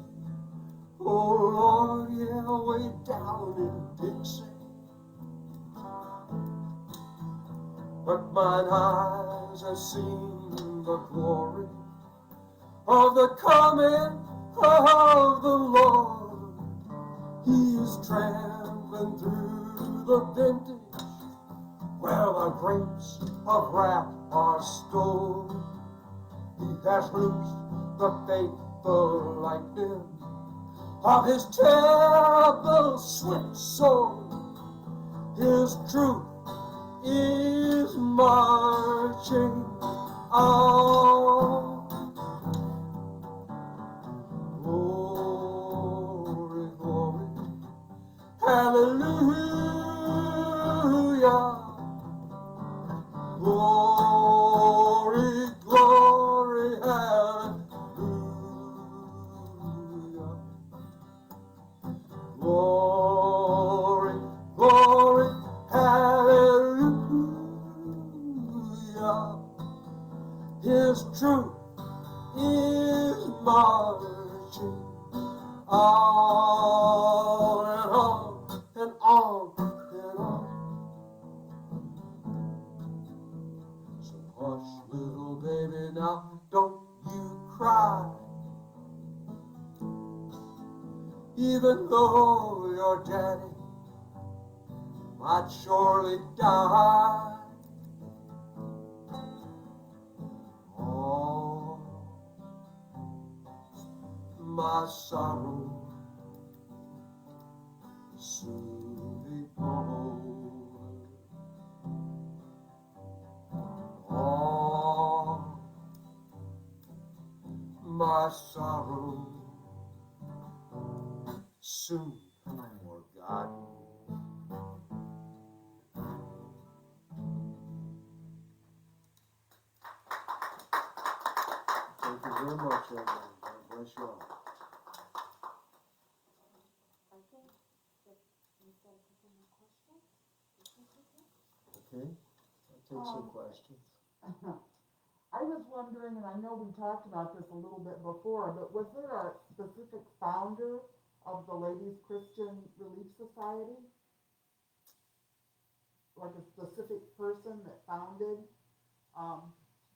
Oh Lord, yeah, way down in Dixie. But mine eyes have seen the glory of the coming of the Lord. He is trampling through the vintage where the grapes of wrath are stored. He has loosed the fateful lightning of his terrible swift sword. His truth is marching on. Glory, glory, hallelujah. Glory, glory, hallelujah. Glory, glory, hallelujah. His truth is marching on and on and on and on. So hush, little baby, now don't you cry. Even though your daddy might surely die. Oh, my sorrow soon be over. Oh, my sorrow soon be over. very much, everyone. God bless you all. Okay, you've got a couple more questions? Okay, I'll take some questions. I was wondering, and I know we talked about this a little bit before, but was there a specific founder of the Ladies Christian Relief Society? Like a specific person that founded,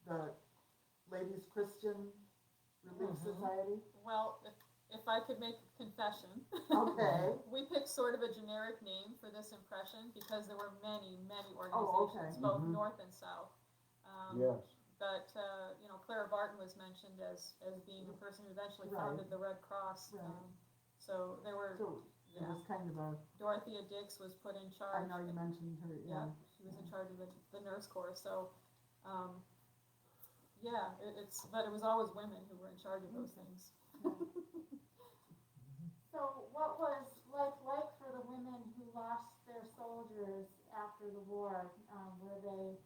the Ladies Christian Relief Society? Well, if I could make a confession. Okay. We picked sort of a generic name for this impression because there were many, many Oh, okay. organizations, both Mhm. north and south. Yes. But, you know, Clara Barton was mentioned as being a person who eventually Right. founded the Red Cross. Right. So there were, So it yeah, was kind of a, Dorothea Dix was put in charge. I know you mentioned her, Yeah, yeah. she was in charge of the nurse corps, so, yeah, but it was always women who were in charge of those things. So what was life like for the women who lost their soldiers after the war? Were they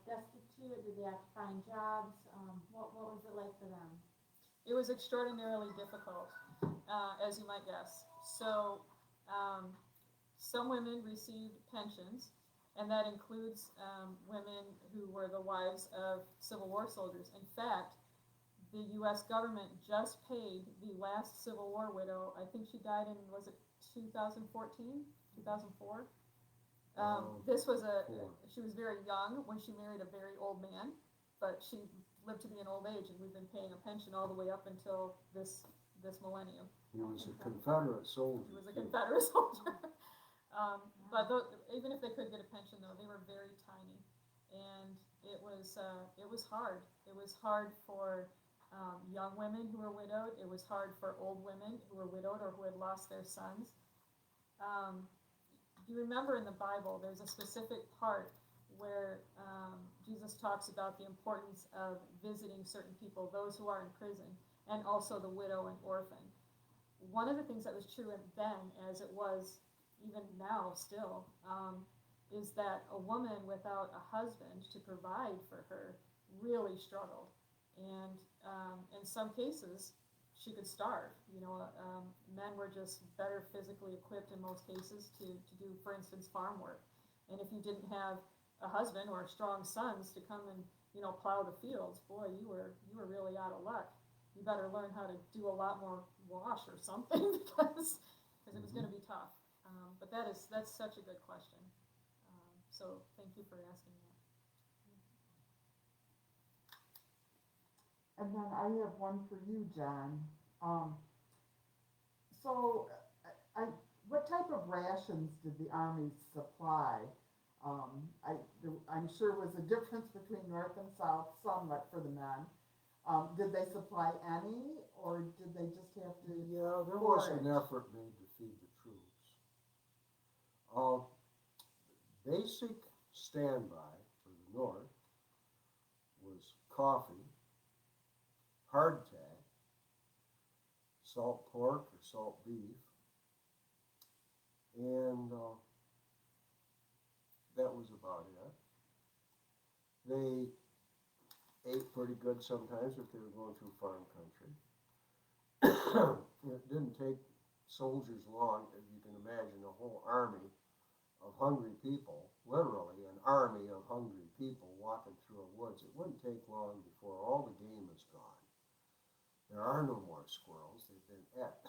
destitute? Did they have to find jobs? What was it like for them? It was extraordinarily difficult, as you might guess. So, some women received pensions, and that includes women who were the wives of Civil War soldiers. In fact, the U.S. government just paid the last Civil War widow, I think she died in, was it 2014, 2004? This was she was very young when she married a very old man, but she lived to be an old age, and we've been paying a pension all the way up until this millennium. He was a Confederate soldier. He was a Confederate soldier. But even if they could get a pension, though, they were very tiny, and it was hard. It was hard for young women who were widowed. It was hard for old women who were widowed or who had lost their sons. You remember in the Bible, there's a specific part where Jesus talks about the importance of visiting certain people, those who are in prison, and also the widow and orphan. One of the things that was true then, as it was even now still, is that a woman without a husband to provide for her really struggled. And in some cases, she could starve. You know, men were just better physically equipped in most cases to do, for instance, farm work. And if you didn't have a husband or strong sons to come and, you know, plow the fields, boy, you were really out of luck. You better learn how to do a lot more wash or something because it was going to be tough. But that's such a good question. So thank you for asking that. And then I have one for you, John. So, what type of rations did the Army supply? I'm sure was a difference between North and South somewhat for the men. Did they supply any, or did they just have to? Yeah, there was an effort made to feed the troops. Basic standby for the North was coffee, hardtack, salt pork or salt beef, and that was about it. They ate pretty good sometimes if they were going through farm country. It didn't take soldiers long, as you can imagine, a whole army of hungry people, literally an army of hungry people walking through a woods. It wouldn't take long before all the game is gone. There are no more squirrels, they've been ate.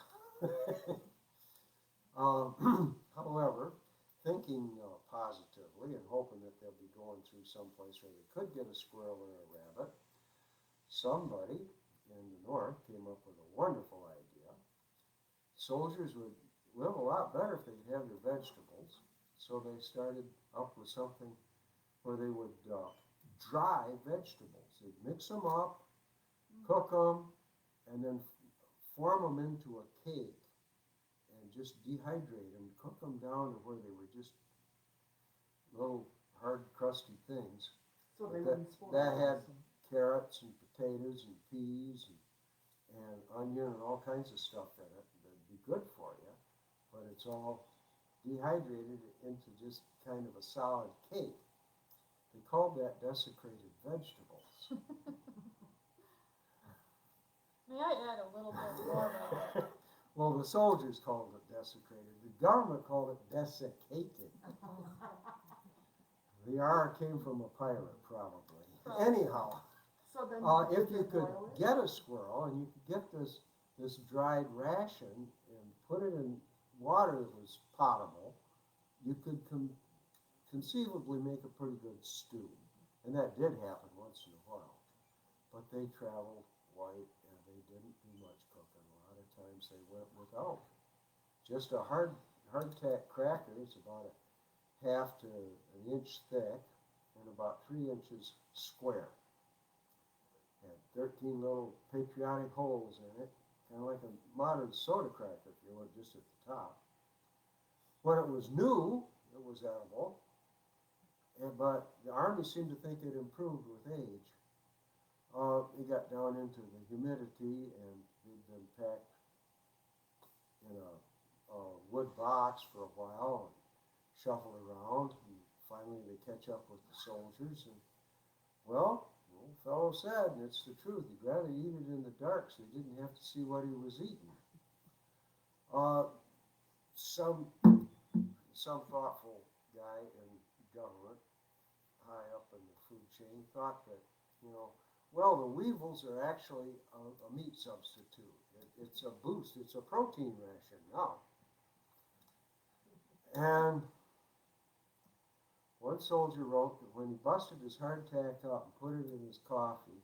However, thinking positively and hoping that they'll be going through someplace where they could get a squirrel or a rabbit, somebody in the North came up with a wonderful idea. Soldiers would live a lot better if they could have their vegetables, so they started up with something where they would dry vegetables. They'd mix them up, cook them, and then form them into a cake and just dehydrate them, cook them down to where they were just little hard, crusty things. So they But wouldn't spoil. that had carrots and potatoes and peas and onion and all kinds of stuff in it that'd be good for you, but it's all dehydrated into just kind of a solid cake. They called that desecrated vegetables. May I add a little bit more about Well, the soldiers called it desecrated. The government called it desiccated. The R came from a pirate, probably. Anyhow, So then if you could boil it? get a squirrel and you could get this dried ration and put it in water that was potable, you could conceivably make a pretty good stew. And that did happen once in a while. But they traveled white and they didn't do much cooking. A lot of times they went without. Just a hardtack cracker is about a half to an inch thick and about 3 inches square. Had 13 little patriotic holes in it, kind of like a modern soda cracker, if you would, just at the top. When it was new, it was edible, but the Army seemed to think it improved with age. It got down into the humidity, and they'd been packed in a wood box for a while and shuffled around, and finally they catch up with the soldiers, and well, the old fellow said, and it's the truth, he'd rather eat it in the dark so he didn't have to see what he was eating. Some thoughtful guy in government, high up in the food chain, thought that, well, the weevils are actually a meat substitute. It's a boost. It's a protein ration now. And one soldier wrote that when he busted his hardtack up and put it in his coffee,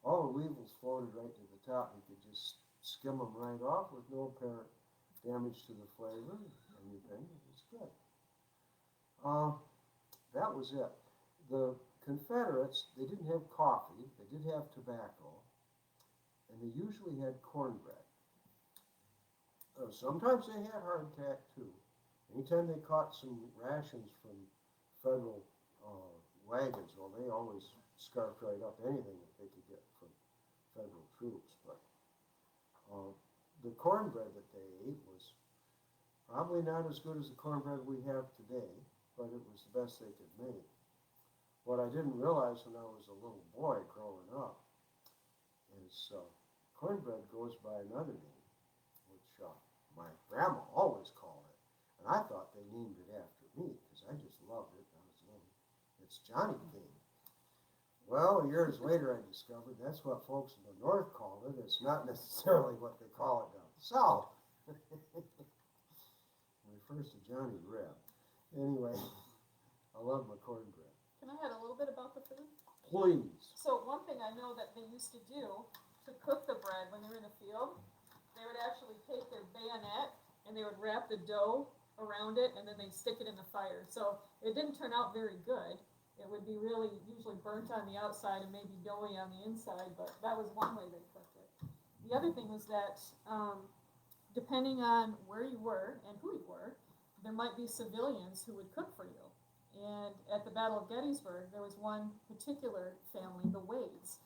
all the weevils floated right to the top. He could just skim them right off with no apparent damage to the flavor or anything. It was good. That was it. The Confederates, they didn't have coffee, they did have tobacco, and they usually had cornbread. Sometimes they had hardtack too. Anytime they caught some rations from federal wagons, well, they always scarfed right up anything that they could get from federal troops. But the cornbread that they ate was probably not as good as the cornbread we have today, but it was the best they could make. What I didn't realize when I was a little boy growing up is cornbread goes by another name, which my grandma always called it. And I thought they named it after me because I just loved it when I was little. It's Johnny Cane. Well, years later I discovered that's what folks in the north called it. It's not necessarily what they call it down south. Refers to Johnny Reb. Anyway, I love my cornbread. Can I add a little bit about the food? Please. So one thing I know that they used to do to cook the bread when they were in the field, they would actually take their bayonet and they would wrap the dough around it and then they'd stick it in the fire. So it didn't turn out very good. It would be really usually burnt on the outside and maybe doughy on the inside, but that was one way they cooked it. The other thing was that depending on where you were and who you were, there might be civilians who would cook for you. And at the Battle of Gettysburg, there was one particular family, the Wades.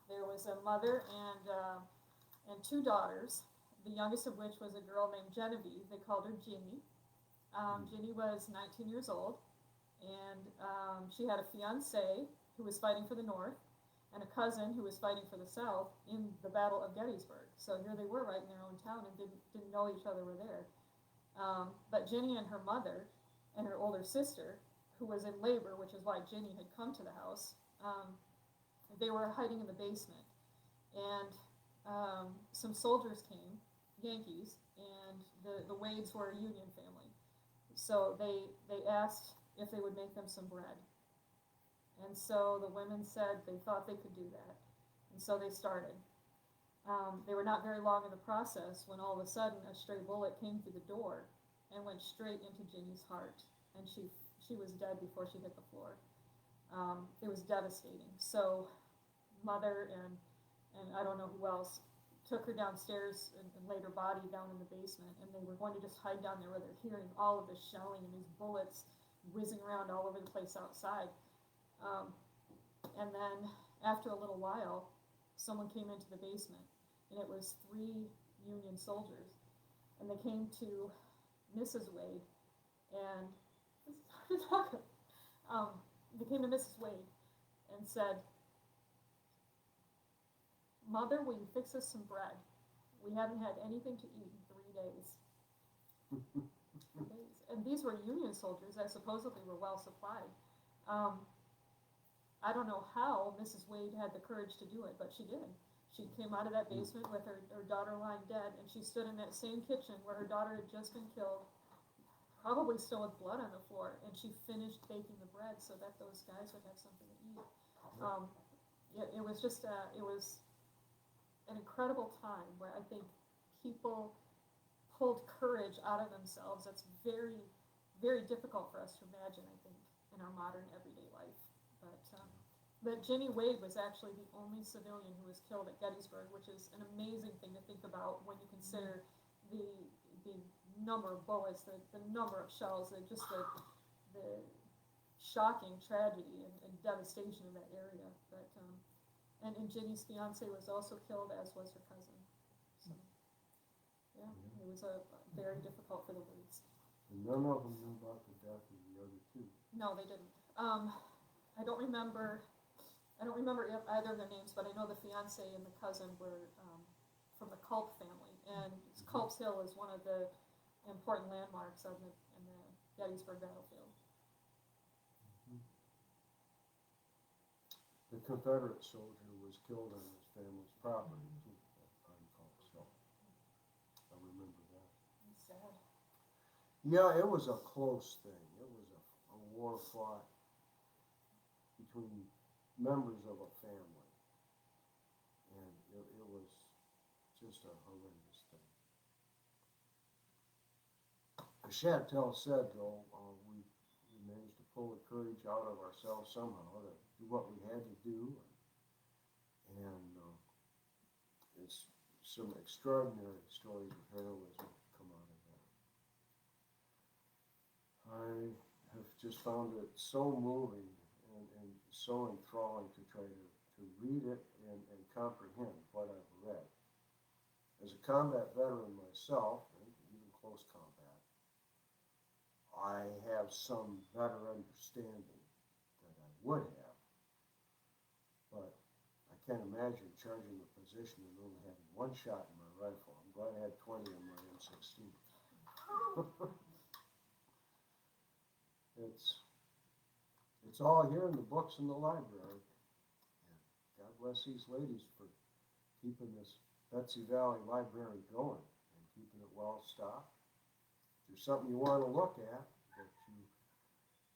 There was a mother and two daughters, the youngest of which was a girl named Genevieve. They called her Ginny. Ginny was 19 years old, and she had a fiancé who was fighting for the North and a cousin who was fighting for the South in the Battle of Gettysburg. So here they were right in their own town and didn't know each other were there. But Ginny and her mother and her older sister, who was in labor, which is why Ginny had come to the house, they were hiding in the basement. And some soldiers came, Yankees, and the Wades were a Union family. So they asked if they would make them some bread. And so the women said they thought they could do that. And so they started. They were not very long in the process when all of a sudden a stray bullet came through the door and went straight into Ginny's heart. And she was dead before she hit the floor. It was devastating. So mother and I don't know who else took her downstairs and laid her body down in the basement, and they were going to just hide down there where they're hearing all of this shelling and these bullets whizzing around all over the place outside. And then after a little while, someone came into the basement, and it was 3 Union soldiers, and they came to Mrs. Wade, and they came to Mrs. Wade and said, Mother, will you fix us some bread? We haven't had anything to eat in 3 days. And these were Union soldiers that supposedly were well supplied. I don't know how Mrs. Wade had the courage to do it, but she did. She came out of that basement with her daughter lying dead, and she stood in that same kitchen where her daughter had just been killed, probably still with blood on the floor, and she finished baking the bread so that those guys would have something to eat. It was just, it was an incredible time where I think people pulled courage out of themselves. That's very, very difficult for us to imagine, I think, in our modern everyday life. But Jenny Wade was actually the only civilian who was killed at Gettysburg, which is an amazing thing to think about when you consider the number of bullets, the number of shells, the shocking tragedy and devastation of that area. But and Jenny's fiance was also killed, as was her cousin. So yeah, it was very difficult for the Wades. And none of them knew about the death of the other two. No, they didn't. I don't remember either of their names, but I know the fiance and the cousin were from the Culp family, and Culp's Hill is one of the important landmarks in the Gettysburg battlefield. The Confederate soldier was killed on his family's property too, on Culp's Hill. I remember that. It's sad. Yeah, it was a close thing. It was a war fought between members of a family, and it was just a horrendous thing. As Shantel said, though, we managed to pull the courage out of ourselves somehow to do what we had to do, and it's some extraordinary stories of heroism come out of that. I have just found it so moving and so enthralling to try to read it and comprehend what I've read. As a combat veteran myself, and even close combat, I have some better understanding than I would have. But I can't imagine charging a position and only having one shot in my rifle. I'm glad I had 20 in my M16. It's all here in the books in the library. And God bless these ladies for keeping this Betsy Valley Library going and keeping it well stocked. If there's something you want to look at that you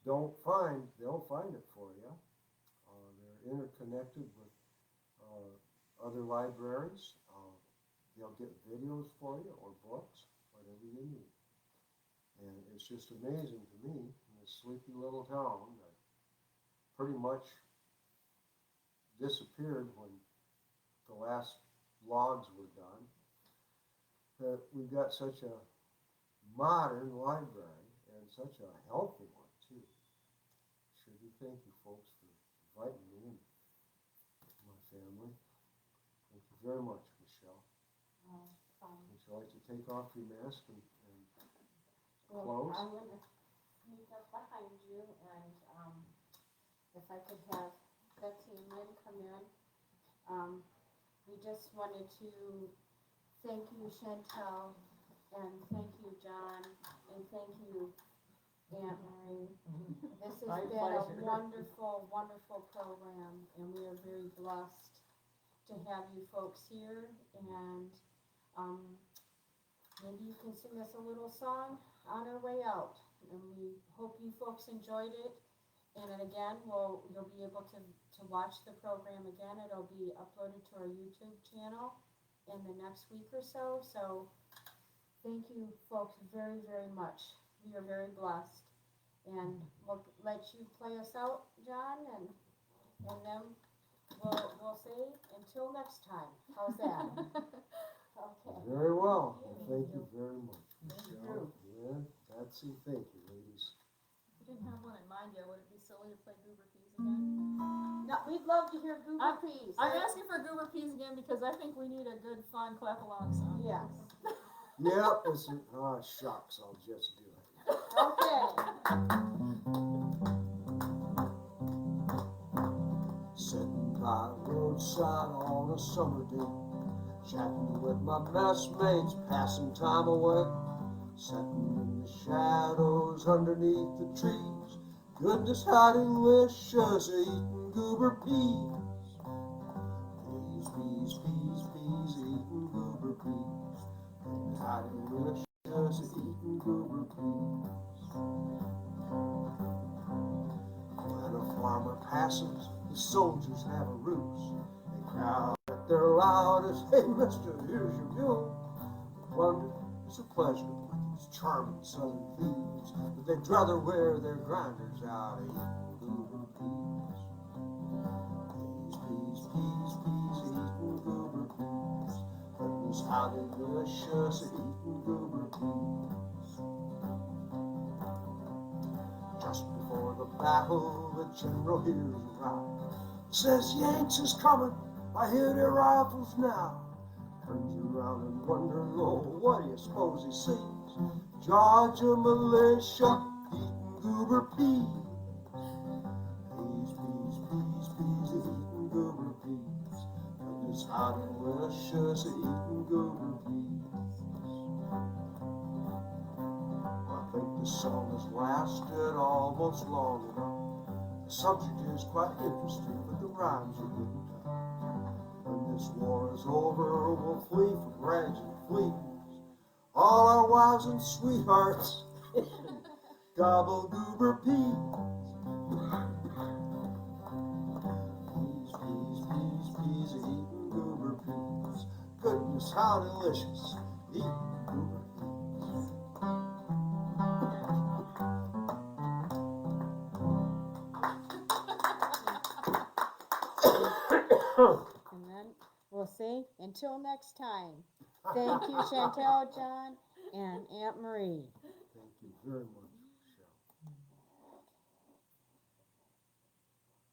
don't find, they'll find it for you. They're interconnected with other libraries. They'll get videos for you or books, whatever you need. And it's just amazing to me in this sleepy little town that pretty much disappeared when the last logs were done, that we've got such a modern library and such a healthy one too. Sure do thank you folks for inviting me and my family. Thank you very much, Michelle. Would you like to take off your mask and close? I'm gonna sneak up behind you and, if I could have Betsy and Lynn come in. We just wanted to thank you, Shantel, and thank you, John, and thank you, Aunt Marie. This has My been a pleasure. wonderful, wonderful program, and we are very blessed to have you folks here, and, maybe you can sing us a little song on our way out, and we hope you folks enjoyed it. And then again, you'll be able to watch the program again. It'll be uploaded to our YouTube channel in the next week or so. So thank you folks very, very much. We are very blessed. And we'll let you play us out, John, and then we'll say until next time. How's that? Okay. Very well. Thank you very much. Thank Michelle, Lynn, Betsy, thank you, ladies. If you didn't have one in mind yet, would it be silly to play Goober Peas again? No, we'd love to hear Goober Peas. I'm asking for Goober Peas again because I think we need a good, fun clap along song. Yes. Yep, shucks, I'll just do it. Okay. Sitting by the road roadside on a summer day, chatting with my messmates, passing time away, sitting in the shadows underneath the trees. Goodness, how delicious, eating goober peas. Peas, peas, peas, peas, eating goober peas. Goodness, how delicious, eating goober peas. When a farmer passes, the soldiers have a roost. They cry out at their loudest, "Hey, mister, here's your mule." Wonder, it's a pleasure with these charming southern thieves, but they'd rather wear their grinders out eating goober peas. Peas, peas, peas, peas, eating goober peas. Goodness, how delicious, eating goober peas. Just before the battle, the general hears a row. Says, "Yanks is coming, I hear their rifles now." Turns around and wonders, oh, what do you suppose he sees? Georgia militia eating goober peas. Peas, peas, peas, peas, eating goober peas. Goodness, how delicious, eating goober peas. I think this song has lasted almost long enough. The subject is quite interesting, but the rhymes are getting tough. When this war is over, we'll flee from rags and fleas. All our wives and sweethearts gobble goober peas. Peas, peas, peas, peas, eating goober peas. Goodness, how delicious, eating goober peas. And then we'll say, until next time. Thank you, Shantel, John, and Aunt Marie. Thank you very much.